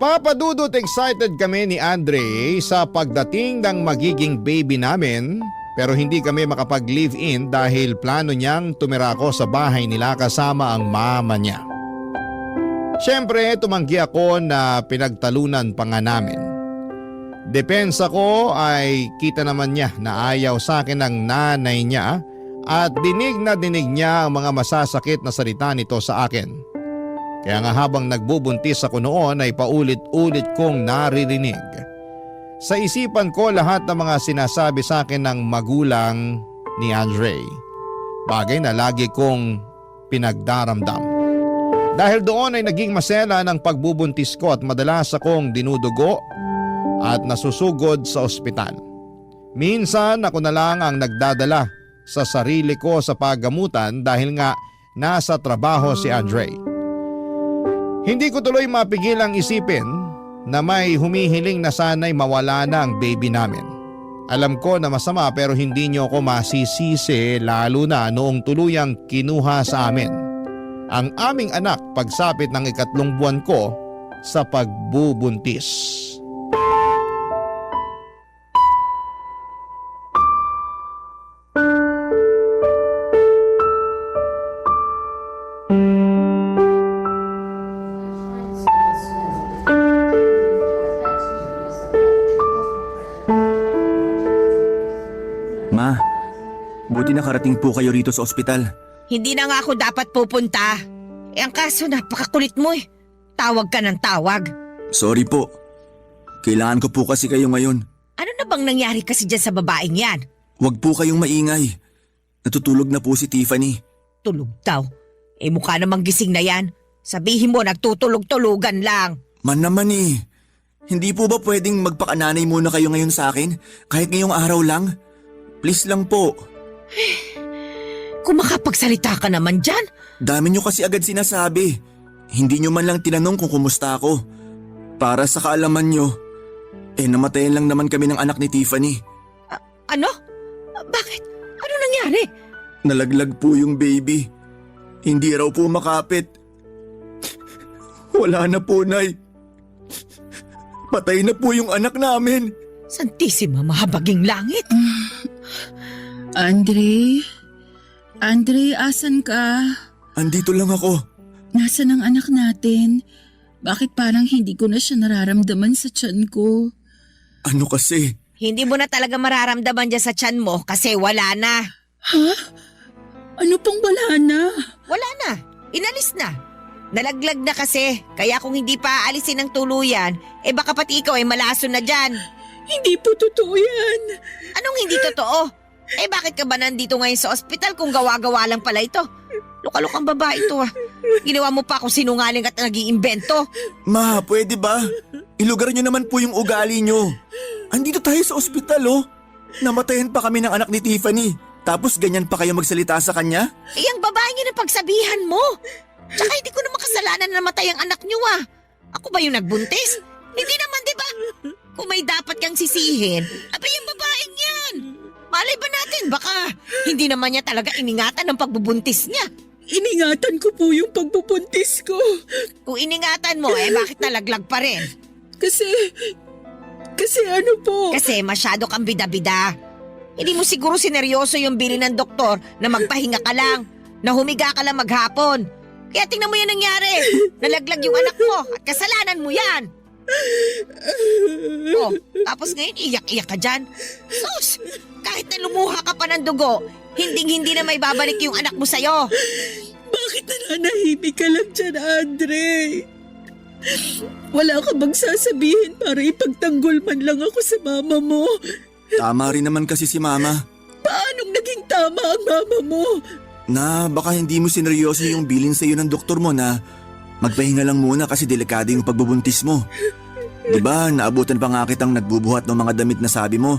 Papa Dudut, excited kami ni Andre sa pagdating ng magiging baby namin, pero hindi kami makapag-live-in dahil plano niyang tumirako sa bahay nila kasama ang mama niya. Siyempre, tumanggi ako na pinagtalunan pa nga namin. Depensa ko ay kita naman niya na ayaw sa akin ng nanay niya at dinig na dinig niya ang mga masasakit na salita nito sa akin. Kaya nga habang nagbubuntis ako noon ay paulit-ulit kong naririnig sa isipan ko lahat ng mga sinasabi sa akin ng magulang ni Andre. Bagay na lagi kong pinagdaramdam. Dahil doon ay naging masela ng pagbubuntis ko at madalas akong dinudugo at nasusugod sa ospital. Minsan ako na lang ang nagdadala sa sarili ko sa paggamutan dahil nga nasa trabaho si Andre. Hindi ko tuloy mapigil ang isipin na may humihiling na sana'y mawala na ang baby namin. Alam ko na masama pero hindi niyo ako masisisi, lalo na noong tuluyang kinuha sa amin ang aming anak pagsapit ng 3 buwan ko sa pagbubuntis. Ma, buti nakarating po kayo rito sa ospital. Hindi na nga ako dapat pupunta. Ang kaso napakakulit mo eh. Tawag ka ng tawag. Sorry po. Kailangan ko po kasi kayo ngayon. Ano na bang nangyari kasi dyan sa babaeng yan? Huwag po kayong maingay. Natutulog na po si Tiffany. Tulog daw. Mukha namang gising na yan. Sabihin mo nagtutulog-tulugan lang. Man naman eh. Hindi po ba pwedeng magpakananay muna kayo ngayon sa akin? Kahit ngayong araw lang? Please lang po. Kung makapagsalita ka naman dyan. Dami nyo kasi agad sinasabi. Hindi nyo man lang tinanong kung kumusta ako. Para sa kaalaman nyo, namatayan lang naman kami ng anak ni Tiffany. Ano? Bakit? Ano nangyari? Nalaglag po yung baby. Hindi raw po makapit. Wala na po, Nay. Patay na po yung anak namin. Santisima mahabaging langit. Andre? Andre, asan ka? Andito lang ako. Nasaan ang anak natin? Bakit parang hindi ko na siya nararamdaman sa tiyan ko? Ano kasi? Hindi mo na talaga mararamdaman dyan sa tiyan mo kasi wala na. Ha? Ano pong wala na? Wala na. Inalis na. Nalaglag na kasi. Kaya kung hindi pa aalisin ng tuluyan, baka pati ikaw ay malason na dyan. Hindi po totoo yan. Anong hindi totoo? Bakit ka ba nandito ngayon sa ospital kung gawa-gawa lang pala ito? Lukalukang babae ito ah. Ginawa mo pa akong sinungaling at nag-iimbento. Ma, pwede ba? Ilugar nyo naman po yung ugali nyo. Andito tayo sa ospital oh. Namatayan pa kami ng anak ni Tiffany. Tapos ganyan pa kayo magsalita sa kanya? Ang babae niyo na pagsabihan mo. Tsaka hindi ko naman kasalanan na namatay ang anak niyo ah. Ako ba yung nagbuntis? Hindi naman, di ba? Kung may dapat kang sisihin, abay yung babaeng yan. Malay ba natin, baka hindi naman niya talaga iningatan ang pagbubuntis niya. Iningatan ko po yung pagbubuntis ko. Kung iningatan mo, bakit nalaglag pa rin? Kasi ano po? Kasi masyado kang bida-bida. Hindi mo siguro sineryoso yung bili ng doktor na magpahinga ka lang, na humiga ka lang maghapon. Kaya tingnan mo yan nangyari. Nalaglag yung anak mo at kasalanan mo yan. Oh, tapos ngayon iyak-iyak ka dyan. Sus, kahit na lumuha ka pa ng dugo, hindi na may babalik yung anak mo sa'yo. Bakit nananahimik ka lang dyan, Andre? Wala ka bang sasabihin para ipagtanggol man lang ako sa mama mo? Tama rin naman kasi si Mama. Paanong naging tama ang mama mo? Na baka hindi mo sineryoso yung bilin sa'yo ng doktor mo na magpahinga lang muna kasi delikado yung pagbubuntis mo. Diba, naabutan pa nga kitang nagbubuhat ng mga damit na sabi mo,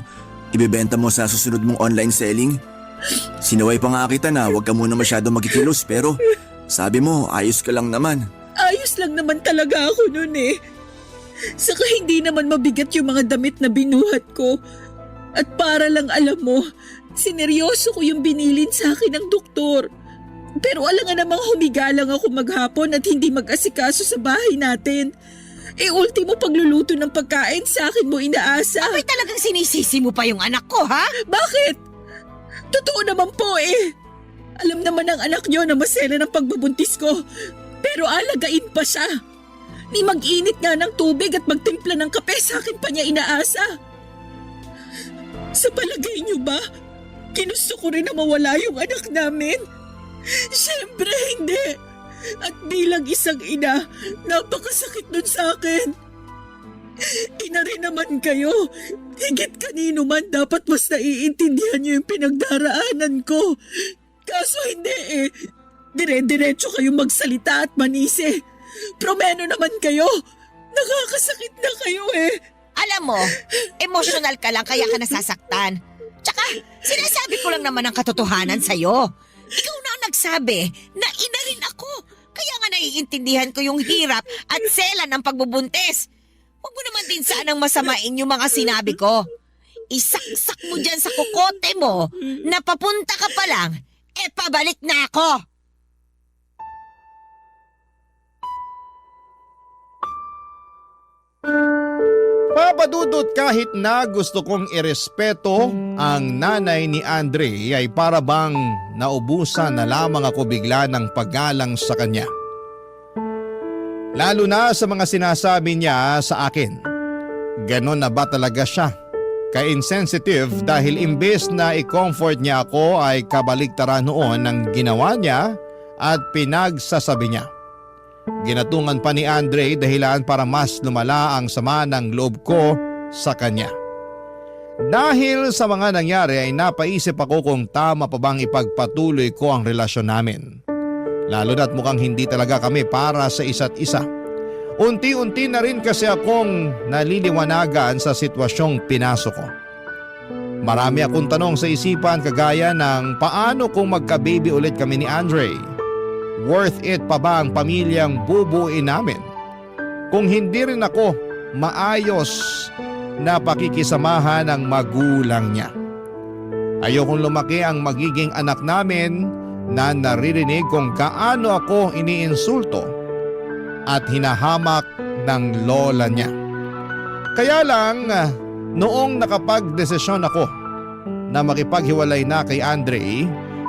ibebenta mo sa susunod mong online selling? Sinaway pa nga kita na huwag ka muna masyado magkikilos pero sabi mo ayos ka lang naman. Ayos lang naman talaga ako noon eh. Saka hindi naman mabigat yung mga damit na binuhat ko. At para lang alam mo, sineryoso ko yung binilin sa akin ng doktor. Pero alam nga namang humiga lang ako maghapon at hindi mag-asikaso sa bahay natin. Ultimo pagluluto ng pagkain sa akin mo inaasa. Abay talagang sinisisi mo pa yung anak ko, ha? Bakit? Totoo naman po eh. Alam naman ng anak niyo na masela ng pagbubuntis ko. Pero alagain pa siya. Ni mag-init nga ng tubig at magtimpla ng kape sa akin pa niya inaasa. Sa palagay niyo ba, ginusto ko rin na mawala yung anak namin? Siyempre hindi. At bilang isang ina, napakasakit nun sa akin. Ina rin naman kayo. Higit kanino man dapat mas naiintindihan niyo yung pinagdaraanan ko. Kaso hindi eh. Dire-diretso kayo magsalita at manisi. Promeno naman kayo. Nakakasakit na kayo eh. Alam mo, emosyonal ka lang kaya ka nasasaktan. Tsaka, sinasabi ko lang naman ang katotohanan sa'yo. Ikaw na ang nagsabi na ina rin ako. Kaya nga naiintindihan ko yung hirap at sela ng pagbubuntis. Huwag mo naman din sanang masamain yung mga sinabi ko. Isaksak mo dyan sa kukote mo na papunta ka pa lang, pabalik na ako. Papadudot, kahit na gusto kong irespeto ang nanay ni Andre ay para bang naubusan na lamang ako bigla ng paggalang sa kanya. Lalo na sa mga sinasabi niya sa akin. Ganon na ba talaga siya? Ka-insensitive dahil imbes na i-comfort niya ako ay kabaligtaran noon ang ginawa niya at pinagsasabi niya. Ginatungan pa ni Andre dahilan para mas lumala ang sama ng loob ko sa kanya. Dahil sa mga nangyari ay napaisip ako kung tama pa bang ipagpatuloy ko ang relasyon namin. Lalo na't mukhang hindi talaga kami para sa isa't isa. Unti-unti na rin kasi akong naliliwanagan sa sitwasyong pinasok ko. Marami akong tanong sa isipan kagaya ng paano kung magka-baby ulit kami ni Andre? Worth it pa ba ang pamilyang bubuin namin? Kung hindi rin ako maayos na pakikisamahan ng magulang niya. Ayokong lumaki ang magiging anak namin na naririnig kung kaano ako iniinsulto at hinahamak ng lola niya. Kaya lang, noong nakapagdesisyon ako na makipaghiwalay na kay Andre,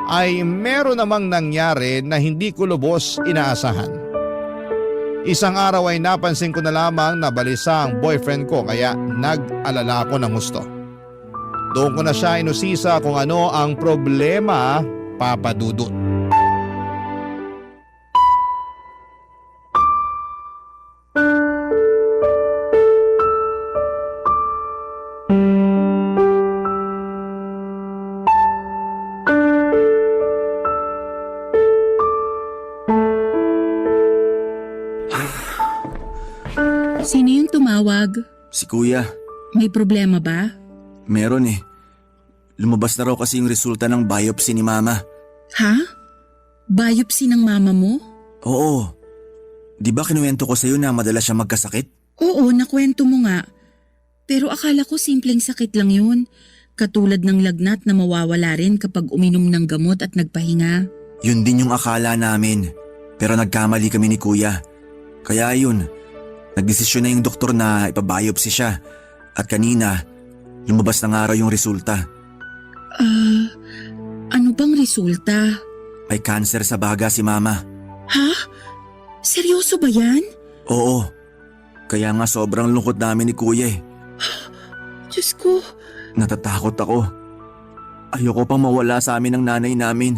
ay meron namang nangyari na hindi ko lubos inaasahan. Isang araw ay napansin ko na lamang na balisa ang boyfriend ko kaya nag-alala ako ng gusto. Doon ko na siya inusisa kung ano ang problema, Papa Dudut. Sino yung tumawag? Si Kuya, May problema ba? meron eh. Lumabas na raw kasi yung resulta ng biopsy ni Mama. Ha? Biopsy ng mama mo? Oo. Di ba kinuwento ko sa'yo na madalas siya magkasakit? Oo, nakwento mo nga. Pero akala ko simpleng sakit lang yun. Katulad ng lagnat na mawawala rin kapag uminom ng gamot at nagpahinga. Yun din yung akala namin. Pero nagkamali kami ni Kuya. Kaya yun, nagdesisyon na yung doktor na ipabiopsy siya. At kanina, lumabas na nga raw yung resulta. Ano bang resulta? May cancer sa baga si Mama. Ha? Seryoso ba yan? Oo. Kaya nga sobrang lungkot namin ni Kuya eh. Diyos ko, Natatakot ako. Ayoko pang mawala sa amin ng nanay namin.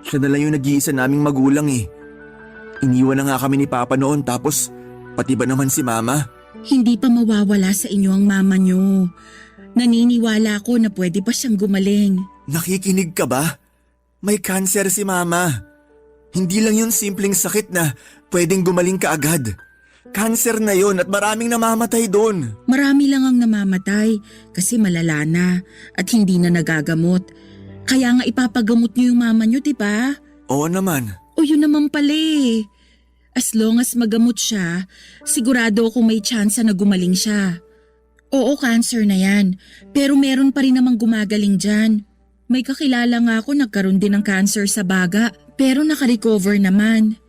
Siya na lang yung nag-iisa naming magulang eh. Iniwan na nga kami ni Papa noon tapos Pati ba naman si Mama? Hindi pa mawawala sa inyo ang mama niyo. Naniniwala ako na pwede pa siyang gumaling. Nakikinig ka ba? May cancer si Mama. Hindi lang yun simpleng sakit na pwedeng gumaling ka agad. Cancer na yun at maraming namamatay doon. Marami lang ang namamatay kasi malala na at hindi na nagagamot. Kaya nga ipapagamot niyo yung mama niyo, di ba? Oo naman. O yun naman pala eh. As long as magamot siya, sigurado akong may tsansa na gumaling siya. Oo, cancer na yan. Pero meron pa rin namang gumagaling dyan. May kakilala nga ako nagkaroon din ng cancer sa baga pero nakarecover naman.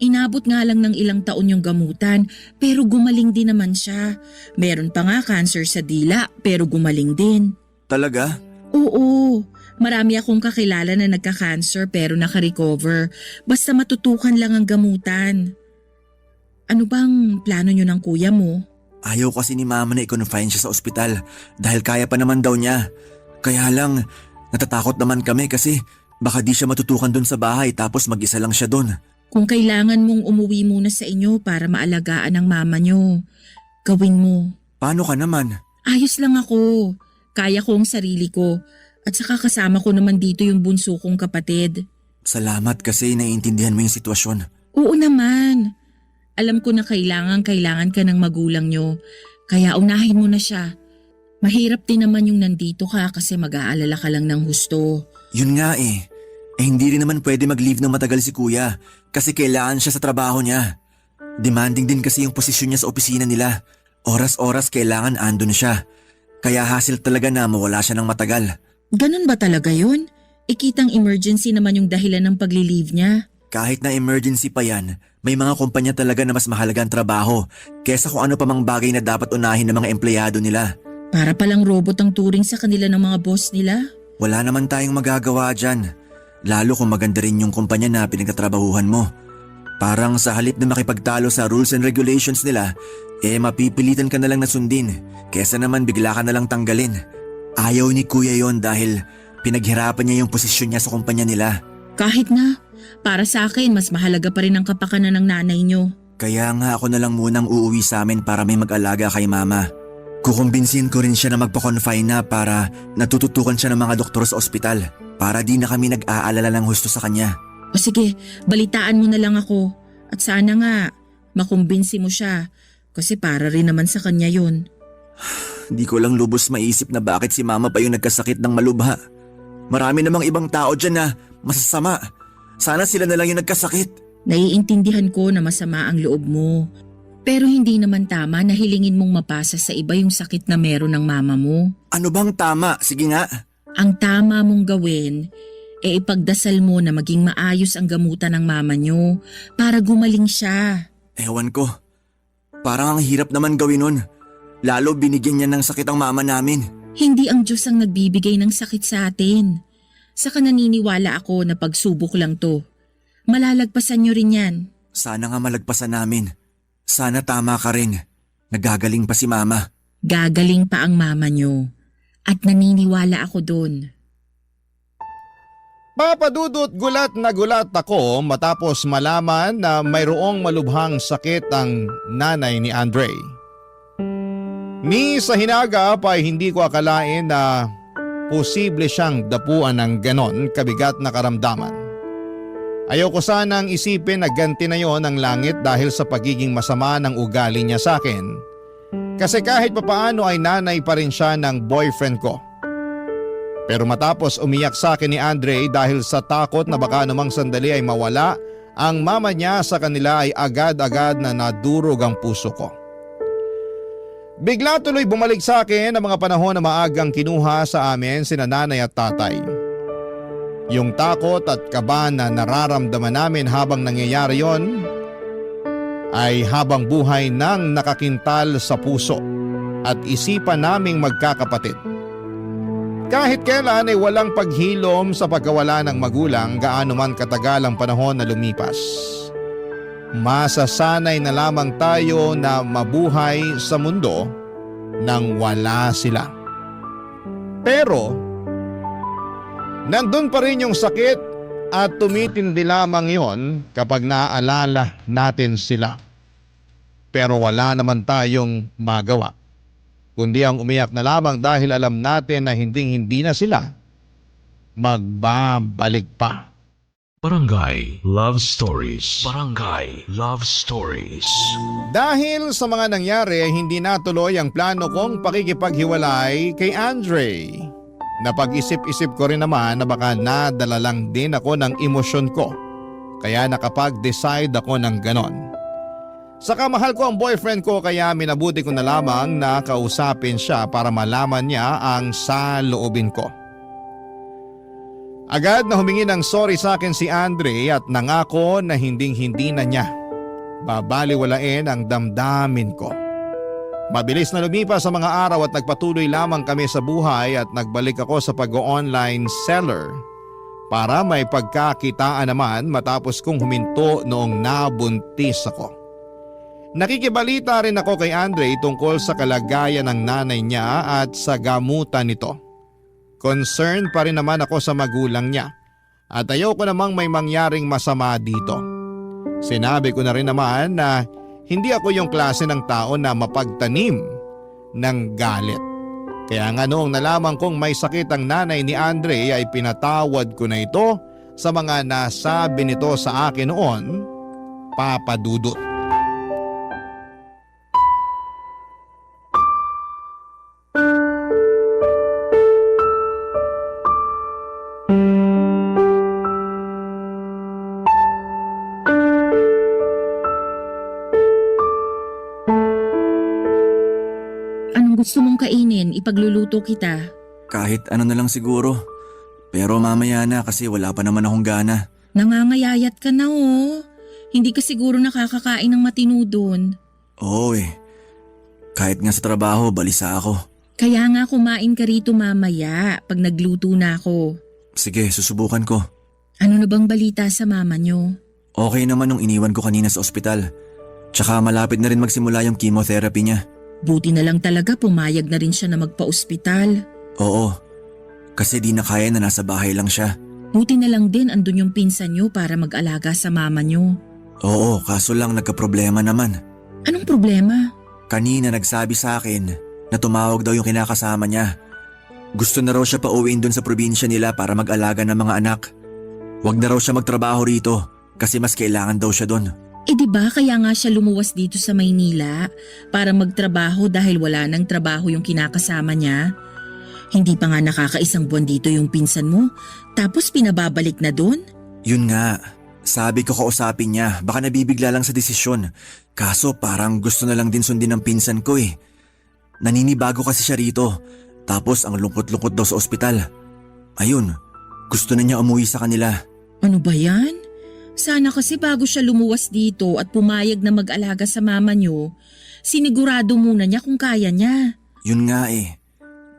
Inabot nga lang ng ilang taon yung gamutan pero gumaling din naman siya. Meron pa nga cancer sa dila pero gumaling din. Talaga? Oo, marami akong kakilala na nagka-cancer pero naka-recover. Basta matutukan lang ang gamutan. Ano bang plano nyo ng kuya mo? Ayaw kasi ni Mama na i-confine siya sa ospital dahil kaya pa naman daw niya. Kaya lang, natatakot naman kami kasi baka di siya matutukan doon sa bahay tapos mag-isa lang siya doon. Kung kailangan mong umuwi muna sa inyo para maalagaan ang mama nyo, gawin mo. Paano ka naman? Ayos lang ako. Kaya ko ang sarili ko. At saka kasama ko naman dito yung bunso kong kapatid. Salamat kasi naiintindihan mo yung sitwasyon. Oo naman. Alam ko na kailangan ka ng magulang nyo. Kaya unahin mo na siya. Mahirap din naman yung nandito ka kasi mag-aalala ka lang ng husto. Yun nga eh. Hindi rin naman pwede mag-leave ng matagal si Kuya kasi kailangan siya sa trabaho niya. Demanding din kasi yung posisyon niya sa opisina nila. Oras-oras kailangan andun siya. Kaya hassle talaga na mawala siya ng matagal. Ganun ba talaga yun? Ikitang emergency naman yung dahilan ng pagli-leave niya. Kahit na emergency pa yan, may mga kumpanya talaga na mas mahalaga ang trabaho kesa kung ano pa mang bagay na dapat unahin ng mga empleyado nila. Para palang robot ang turing sa kanila ng mga boss nila. Wala naman tayong magagawa dyan. Lalo kung maganda rin yung kumpanya na pinagtatrabahuhan mo. Parang sa halip na makipagtalo sa rules and regulations nila, mapipilitan ka na lang na sundin kesa naman bigla ka na lang tanggalin. Ayaw ni Kuya yon dahil pinaghirapan niya yung posisyon niya sa kumpanya nila. Kahit na, para sa akin mas mahalaga pa rin ang kapakanan ng nanay niyo. Kaya nga ako na lang munang uuwi sa amin para may mag-alaga kay Mama. Kukumbinsin ko rin siya na magpa-confine na para natututukan siya ng mga doktor sa ospital. Para di na kami nag-aalala ng husto sa kanya. O sige, balitaan mo na lang ako. At sana nga, makumbinsi mo siya. Kasi para rin naman sa kanya yun. Di ko lang lubos maisip na bakit si Mama pa yung nagkasakit ng malubha. Marami namang ibang tao dyan na masasama. Sana sila na lang yung nagkasakit. Naiintindihan ko na masama ang loob mo. Pero hindi naman tama na hilingin mong mapasa sa iba yung sakit na meron ng mama mo. Ano bang tama? Sige nga. Ang tama mong gawin, ipagdasal mo na maging maayos ang gamutan ng mama nyo para gumaling siya. Ewan ko. Parang ang hirap naman gawin nun. Lalo binigyan niya ng sakit ang mama namin. Hindi ang Diyos ang nagbibigay ng sakit sa atin. Saka naniniwala ako na pagsubok lang to. Malalagpasan nyo rin yan. Sana nga malagpasan namin. Sana tama ka rin. Nagagaling pa si Mama. Gagaling pa ang mama nyo. At naniniwala ako doon. Papadudot, gulat na gulat ako matapos malaman na mayroong malubhang sakit ang nanay ni Andre. Ni sa hinaga pa ay hindi ko akalain na posible siyang dapuan ng ganon kabigat na karamdaman. Ayoko sanang isipin na ganti na yon ang langit dahil sa pagiging masama ng ugali niya sa akin. Kasi kahit papaano ay nanay pa rin siya ng boyfriend ko. Pero matapos umiyak sa akin ni Andre dahil sa takot na baka namang sandali ay mawala ang mama niya sa kanila ay agad-agad na nadurog ang puso ko. Bigla tuloy bumalik sa akin ang mga panahon na maagang kinuha sa amin sina nanay at tatay. Yung takot at kaba na nararamdaman namin habang nangyayari yon ay habang buhay nang nakakintal sa puso at isipan naming magkakapatid. Kahit kailan ay walang paghilom sa pagkawala ng magulang gaano man katagal ang panahon na lumipas. Masasanay na lamang tayo na mabuhay sa mundo nang wala sila. Pero, nandun pa rin yung sakit at tumitindi lamang yon kapag naaalala natin sila. Pero wala naman tayong magawa. Kundi ang umiyak na lamang dahil alam natin na hindi na sila magbabalik pa. Barangay Love Stories. Barangay Love Stories. Dahil sa mga nangyari ay hindi natuloy ang plano kong pakikipaghiwalay kay Andre. Napag-isip-isip ko rin naman na baka nadala lang din ako ng emosyon ko. Kaya nakapag-decide ako ng ganon. Saka mahal ko ang boyfriend ko kaya minabuti ko na lamang na kausapin siya para malaman niya ang saloobin ko. Agad na humingi ng sorry sa akin si Andre at nangako na hindi na niya babaliwalain ang damdamin ko. Mabilis na lumipas sa mga araw at nagpatuloy lamang kami sa buhay at nagbalik ako sa pag-online seller para may pagkakitaan naman matapos kong huminto noong nabuntis ako. Nakikibalita rin ako kay Andre tungkol sa kalagayan ng nanay niya at sa gamutan nito. Concerned pa rin naman ako sa magulang niya at ayoko namang may mangyaring masama dito. Sinabi ko na rin naman na hindi ako yung klase ng tao na mapagtanim ng galit. Kaya nga noong nalaman kong may sakit ang nanay ni Andre ay pinatawad ko na ito sa mga nasabi nito sa akin noon, Papa Dudut. Anong gusto mong kainin? Ipagluluto kita. Kahit ano na lang siguro. Pero mamaya na kasi wala pa naman akong gana. Nangangayayat ka na oh. Hindi ka siguro nakakakain ng matino doon. Oo eh. Kahit nga sa trabaho, balisa ako. Kaya nga kumain ka rito mamaya pag nagluto na ako. Sige, susubukan ko. Ano na bang balita sa mama nyo? Okay naman nung iniwan ko kanina sa ospital. Tsaka malapit na rin magsimula yung chemotherapy niya. Buti na lang talaga pumayag na rin siya na magpa-ospital. Oo. Kasi di na kaya na nasa bahay lang siya. Buti na lang din andun yung pinsan nyo para mag-alaga sa mama nyo. Oo, kaso lang nagka-problema naman. Anong problema? Kanina nagsabi sa akin na tumawag daw yung kinakasama niya. Gusto na raw siya pauwiin dun sa probinsya nila para mag-alaga ng mga anak. Huwag na raw siya magtrabaho rito kasi mas kailangan daw siya dun. Eh di ba kaya nga siya lumuwas dito sa Maynila para magtrabaho dahil wala nang trabaho yung kinakasama niya? Hindi pa nga nakakaisang buwan dito yung pinsan mo tapos pinababalik na doon? Yun nga, sabi ko kausapin niya baka nabibigla lang sa desisyon. Kaso parang gusto na lang din sundin ng pinsan ko eh. Naninibago kasi siya rito tapos ang lungkot-lungkot daw sa ospital. Ayun, gusto na niya umuwi sa kanila. Ano ba yan? Sana kasi bago siya lumuwas dito at pumayag na mag-alaga sa mama niyo, sinigurado muna niya kung kaya niya. Yun nga eh.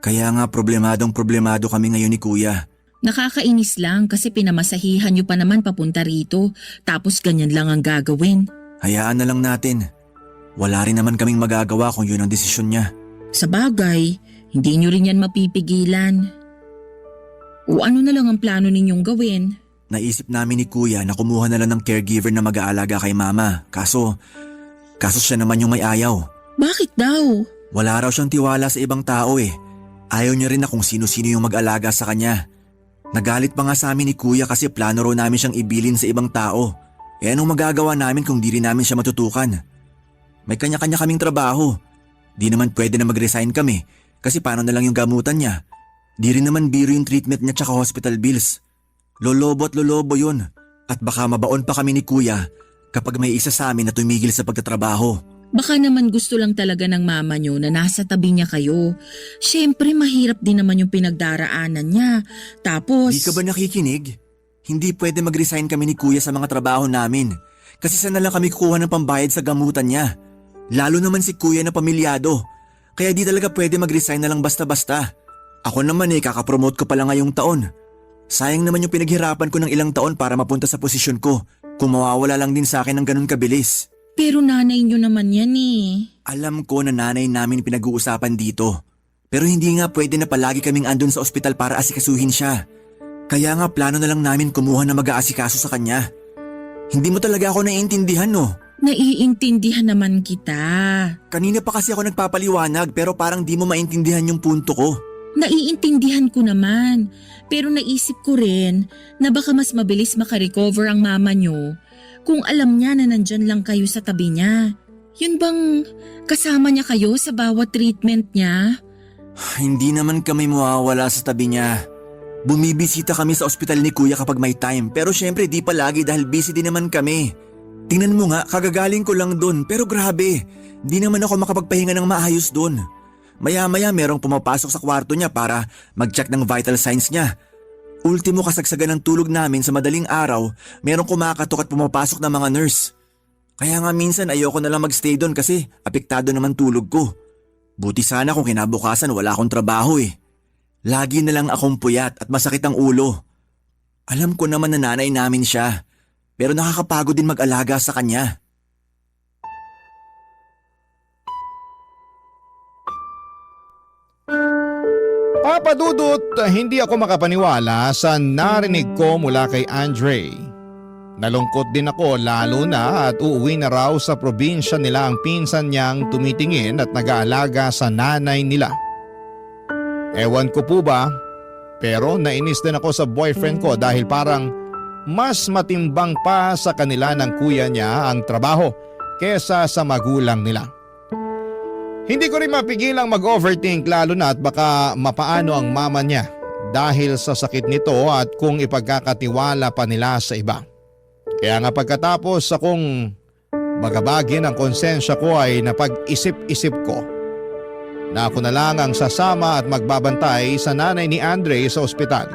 Kaya nga problemado kami ngayon ni Kuya. Nakakainis lang kasi pinamasahihan niyo pa naman papunta rito tapos ganyan lang ang gagawin. Hayaan na lang natin. Wala rin naman kaming magagawa kung yun ang desisyon niya. Sa bagay, hindi niyo rin yan mapipigilan. O ano na lang ang plano ninyong gawin? Naisip namin ni Kuya na kumuha na lang ng caregiver na mag-aalaga kay Mama. Kaso siya naman yung may ayaw. Bakit daw? Wala raw siyang tiwala sa ibang tao eh. Ayaw niya rin na kung sino-sino yung mag-alaga sa kanya. Nagalit pa nga sa amin ni Kuya kasi plano raw namin siyang ibilin sa ibang tao. Eh anong magagawa namin kung di rin namin siya matutukan? May kanya-kanya kaming trabaho. Di naman pwede na mag-resign kami kasi paano na lang yung gamutan niya. Di rin naman biro yung treatment niya tsaka hospital bills. Lolobo at lolobo yun. At baka mabaon pa kami ni Kuya kapag may isa sa amin na tumigil sa pagtatrabaho. Baka naman gusto lang talaga ng mama nyo na nasa tabi niya kayo. Siyempre mahirap din naman yung pinagdaraanan niya. Tapos… Di ka ba nakikinig? Hindi pwede mag-resign kami ni Kuya sa mga trabaho namin. Kasi saan na lang kami kukuha ng pambayad sa gamutan niya. Lalo naman si Kuya na pamilyado. Kaya di talaga pwede mag-resign na lang basta-basta. Ako naman kakapromote ko pa lang ngayong taon. Sayang naman yung pinaghirapan ko ng ilang taon para mapunta sa posisyon ko kung mawawala lang din sa akin ng ganun kabilis. Pero nanay nyo naman yan eh. Alam ko na nanay namin pinag-uusapan dito. Pero hindi nga pwede na palagi kaming andun sa ospital para asikasuhin siya. Kaya nga plano na lang namin kumuha na mag-aasikaso sa kanya. Hindi mo talaga ako naiintindihan no? Naiintindihan naman kita. Kanina pa kasi ako nagpapaliwanag pero parang di mo maintindihan yung punto ko. Naiintindihan ko naman, pero naisip ko rin na baka mas mabilis makarecover ang mama nyo kung alam niya na nandyan lang kayo sa tabi niya. Yun bang kasama niya kayo sa bawat treatment niya? Hindi naman kami mawawala sa tabi niya. Bumibisita kami sa ospital ni Kuya kapag may time pero syempre di palagi dahil busy din naman kami. Tingnan mo nga, kagagaling ko lang dun pero grabe, di naman ako makapagpahinga ng maayos dun. Maya-maya merong pumapasok sa kwarto niya para mag-check ng vital signs niya. Ultimo kasagsagan ng tulog namin sa madaling araw, merong kumakatok at pumapasok ng mga nurse. Kaya nga minsan ayoko na lang magstay doon kasi apektado naman tulog ko. Buti sana kung kinabukasan wala akong trabaho eh. Lagi na lang akong puyat at masakit ang ulo. Alam ko naman na nanay namin siya, pero nakakapagod din mag-alaga sa kanya. Papa Dudut, hindi ako makapaniwala sa narinig ko mula kay Andre. Nalungkot din ako lalo na at uuwi na raw sa probinsya nila ang pinsan niyang tumitingin at nag-aalaga sa nanay nila. Ewan ko po ba, pero nainis din ako sa boyfriend ko dahil parang mas matimbang pa sa kanila ng kuya niya ang trabaho kesa sa magulang nila. Hindi ko rin mapigilang mag-overthink lalo na at baka mapaano ang mama niya dahil sa sakit nito at kung ipagkakatiwala pa nila sa iba. Kaya nga pagkatapos akong bagabagin ang konsensya ko ay napag-isip-isip ko na ako na lang ang sasama at magbabantay sa nanay ni Andre sa ospital.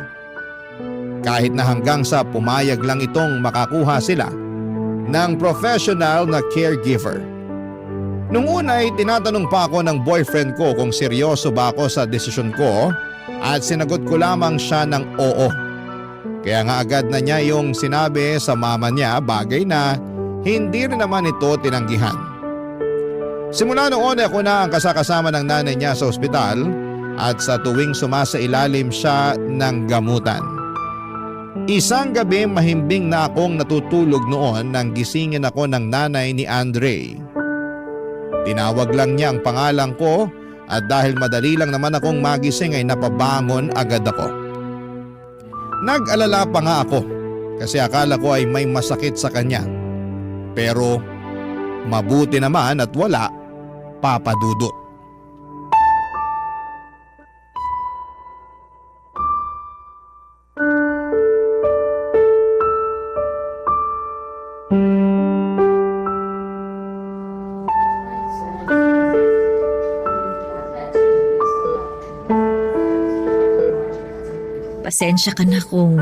Kahit na hanggang sa pumayag lang itong makakuha sila ng professional na caregiver. Nung una ay tinatanong pa ako ng boyfriend ko kung seryoso ba ako sa desisyon ko at sinagot ko lamang siya ng oo. Kaya nga agad na niya yung sinabi sa mama niya, bagay na hindi rin naman ito tinanggihan. Simula noon ako na ang kasakasama ng nanay niya sa ospital at sa tuwing sumasailalim siya ng gamutan. Isang gabi mahimbing na akong natutulog noon nang gisingin ako ng nanay ni Andre. Tinawag lang niya ang pangalan ko at dahil madali lang naman akong magising ay napabangon agad ako. Nag-alala pa nga ako kasi akala ko ay may masakit sa kanya. Pero mabuti naman at wala, Papa Dudut. Pasensya ka na kung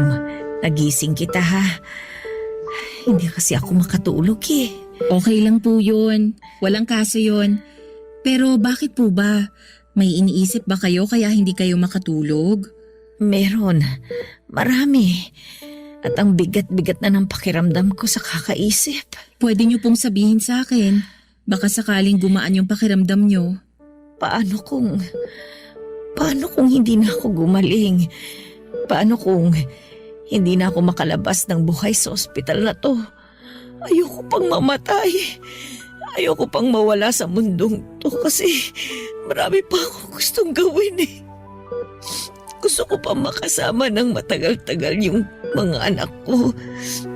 nagising kita ha. Hindi kasi ako makatulog eh. Okay lang po yun. Walang kaso yun. Pero bakit po ba? May iniisip ba kayo kaya hindi kayo makatulog? Meron. Marami. At ang bigat-bigat na ng pakiramdam ko sa kakaisip. Pwede niyo pong sabihin sa akin. Baka sakaling gumaan yung pakiramdam niyo. Paano kung hindi na ako gumaling? Paano kung hindi na ako makalabas ng buhay sa ospital na to? Ayoko pang mamatay. Ayoko pang mawala sa mundong to kasi marami pa ako gustong gawin eh. Gusto ko pa makasama ng matagal-tagal yung mga anak ko.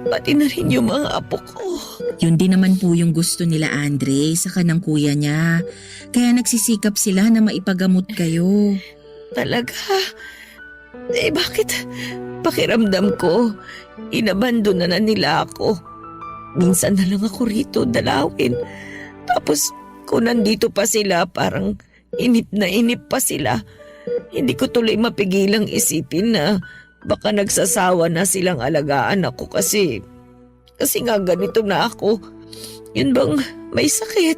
Pati na rin yung mga apo ko. Yun din naman po yung gusto nila Andre sa kanang kuya niya. Kaya nagsisikap sila na maipagamot kayo. Talaga? Eh bakit pakiramdam ko inabandon na nila ako? Minsan na lang ako rito dalawin. Tapos kung nandito pa sila parang inip pa sila. Hindi ko tuloy mapigilang isipin na baka nagsasawa na silang alagaan ako kasi nga ganito na ako. Yun bang may sakit?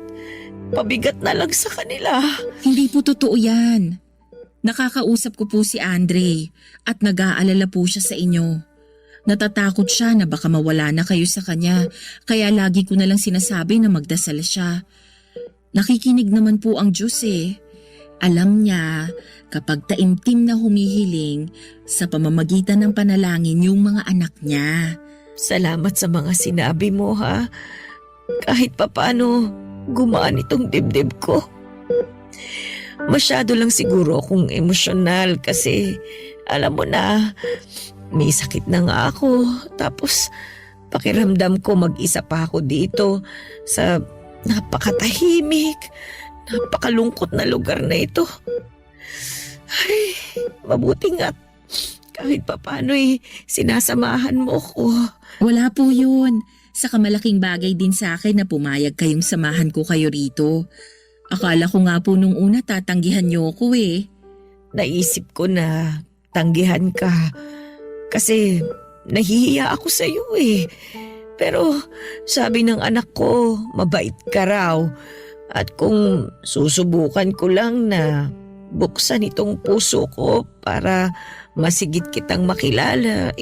Pabigat na lang sa kanila. Hindi po totoo yan. Nakakausap ko po si Andre at nag-aalala po siya sa inyo. Natatakot siya na baka mawala na kayo sa kanya kaya lagi ko na lang sinasabi na magdasal siya. Nakikinig naman po ang Diyos eh. Alam niya kapag taimtim na humihiling sa pamamagitan ng panalangin yung mga anak niya. Salamat sa mga sinabi mo ha. kahit papaano gumaan itong dibdib ko. Masyado lang siguro akong emosyonal kasi alam mo na, may sakit na nga ako. Tapos pakiramdam ko mag-isa pa ako dito sa napakatahimik, napakalungkot na lugar na ito. Ay, mabuti nga kahit papaano sinasamahan mo ko. Wala po yun. Saka malaking bagay din sa akin na pumayag kayong samahan ko kayo rito. Akala ko nga po nung una tatanggihan niyo ko eh. Naisip ko na tanggihan ka kasi nahihiya ako sa iyo eh. Pero sabi ng anak ko, mabait ka raw. At kung susubukan ko lang na buksan itong puso ko para masigit kitang makilala,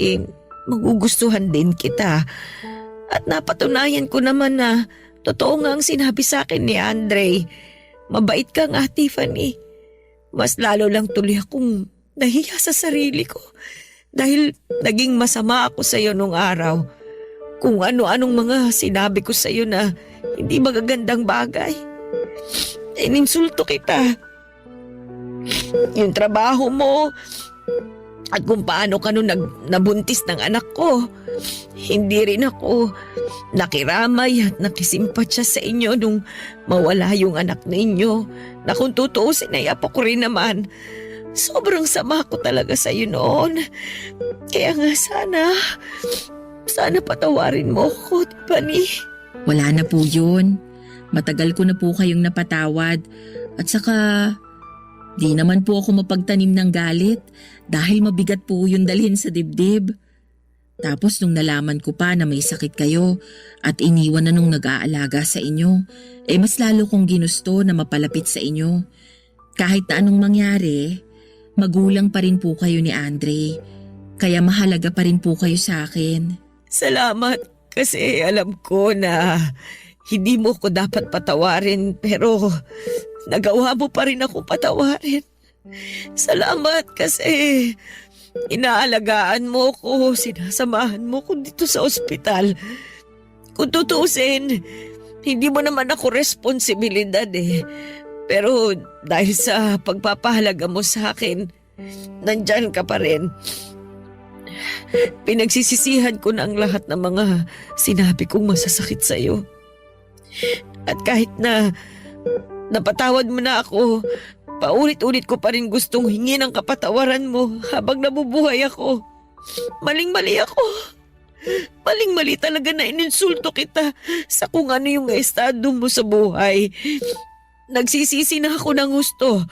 magugustuhan din kita. At napatunayan ko naman na totoo nga ang sinabi sa akin ni Andre. Mabait ka nga, Tiffany. Mas lalo lang tuloy akong nahiya sa sarili ko dahil naging masama ako sa iyo nung araw. Kung ano-anong mga sinabi ko sa iyo na hindi magagandang bagay. Ininsulto kita. Yung trabaho mo at kung paano ka nung nabuntis ng anak ko. Hindi rin ako nakiramay at nakisimpatya sa inyo nung mawala yung anak ninyo. Na kung tutuusin ay apo ko rin naman. Sobrang sama ko talaga sa iyo noon. Kaya nga sana patawarin mo ko, Tiffany. Wala na po yun. Matagal ko na po kayong napatawad. At saka, di naman po ako mapagtanim ng galit dahil mabigat po yung dalhin sa dibdib. Tapos nung nalaman ko pa na may sakit kayo at iniwan na nung nag-aalaga sa inyo, mas lalo kong ginusto na mapalapit sa inyo. Kahit na anong mangyari, magulang pa rin po kayo ni Andre. Kaya mahalaga pa rin po kayo sa akin. Salamat kasi alam ko na hindi mo ko dapat patawarin pero nagawa mo pa rin ako patawarin. Salamat kasi inaalagaan mo ko, sinasamahan mo ko dito sa ospital. Kung tutuusin, hindi mo naman ako responsibilidad eh. Pero dahil sa pagpapahalaga mo sa akin, nandyan ka pa rin. Pinagsisisihan ko na ang lahat ng mga sinabi kong masasakit sa iyo. At kahit na napatawad mo na ako, paulit-ulit ko pa rin gustong hingin ang kapatawaran mo habang nabubuhay ako. Maling-mali ako. Maling-mali talaga na ininsulto kita sa kung ano yung estado mo sa buhay. Nagsisisi na ako ng gusto.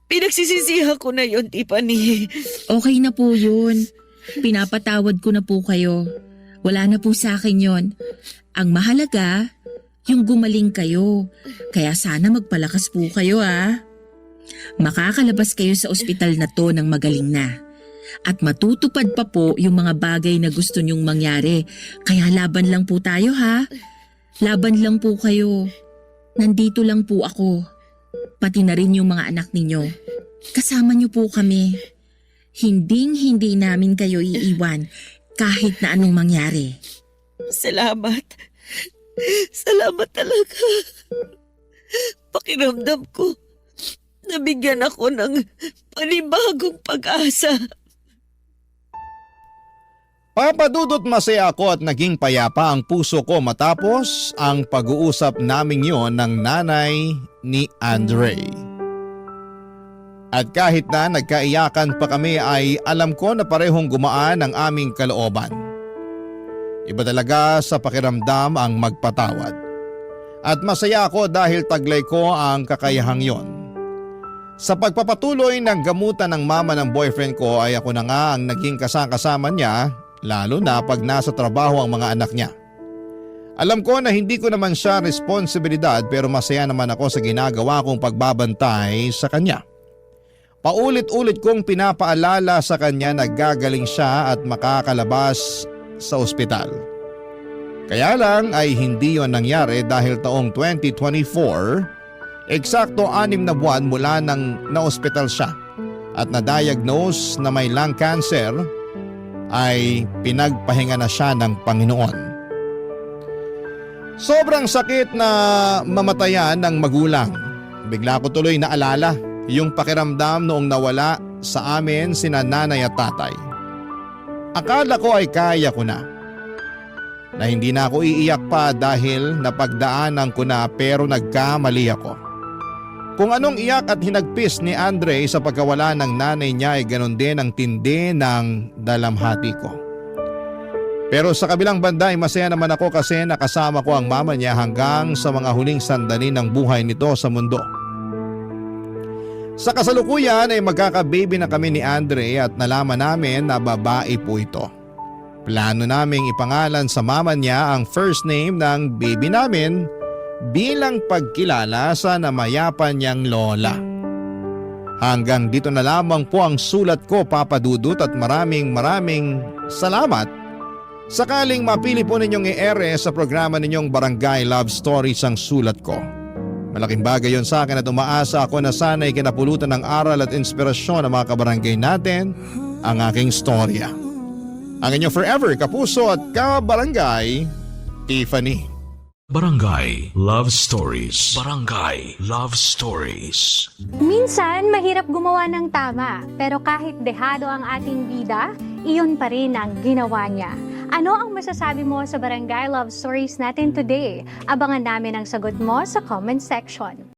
Pinagsisisihan ko na yon, Tiffany. Okay na po yun. Pinapatawad ko na po kayo. Wala na po sa akin yon. Ang mahalaga, yung gumaling kayo. Kaya sana magpalakas po kayo Makakalabas kayo sa ospital na to ng magaling na. At matutupad pa po yung mga bagay na gusto nyong mangyari. Kaya laban lang po tayo Laban lang po kayo. Nandito lang po ako. Pati na rin yung mga anak ninyo. Kasama niyo po kami. Hinding-hindi namin kayo iiwan kahit na anong mangyari. Salamat. Salamat talaga. Pakiramdam ko, nabigyan ako ng panibagong pag-asa. Papadudot masaya ako at naging payapa ang puso ko matapos ang pag-uusap naming yon ng nanay ni Andre. At kahit na nagkaiyakan pa kami ay alam ko na parehong gumaan ang aming kalooban. Iba talaga sa pakiramdam ang magpatawad. At masaya ako dahil taglay ko ang kakayahang yon. Sa pagpapatuloy ng gamutan ng mama ng boyfriend ko ay ako na nga ang naging kasama niya, lalo na pag nasa trabaho ang mga anak niya. Alam ko na hindi ko naman siya responsibilidad pero masaya naman ako sa ginagawa kong pagbabantay sa kanya. Paulit-ulit kong pinapaalala sa kanya na gagaling siya at makakalabas sa ospital. Kaya lang ay hindi yon nangyari dahil taong 2024, eksakto 6 na buwan mula nang na-ospital siya at na-diagnose na may lung cancer, ay pinagpahinga na siya ng Panginoon. Sobrang sakit na mamatayan ng magulang. Bigla ko tuloy naalala yung pakiramdam noong nawala sa amin sina nanay at tatay. Akala ko ay kaya ko na hindi na ako iiyak pa dahil napagdaanan ko na pero nagkamali ako. Kung anong iyak at hinagpis ni Andre sa pagkawala ng nanay niya ay ganon din ang tindi ng dalamhati ko. Pero sa kabilang banda ay masaya naman ako kasi nakasama ko ang mama niya hanggang sa mga huling sandali ng buhay nito sa mundo. Sa kasalukuyan ay magkaka-baby na kami ni Andre at nalaman namin na babae po ito. Plano naming ipangalan sa mama niya ang first name ng baby namin bilang pagkilala sa namayapan niyang lola. Hanggang dito na lamang po ang sulat ko, Papa Dudut, at maraming salamat. Sakaling mapili po ninyong i-ere sa programa ninyong Barangay Love Stories ang sulat ko. Malaking bagay yon sa akin at umaasa ako na sana'y kinapulutan ng aral at inspirasyon ng mga kabarangay natin ang aking storya. Ang inyong forever kapuso at kabarangay, Tiffany. Barangay Love Stories. Barangay Love Stories. Minsan, mahirap gumawa ng tama, pero kahit dehado ang ating bida, iyon pa rin ang ginawa niya. Ano ang masasabi mo sa Barangay Love Stories natin today? Abangan namin ang sagot mo sa comment section.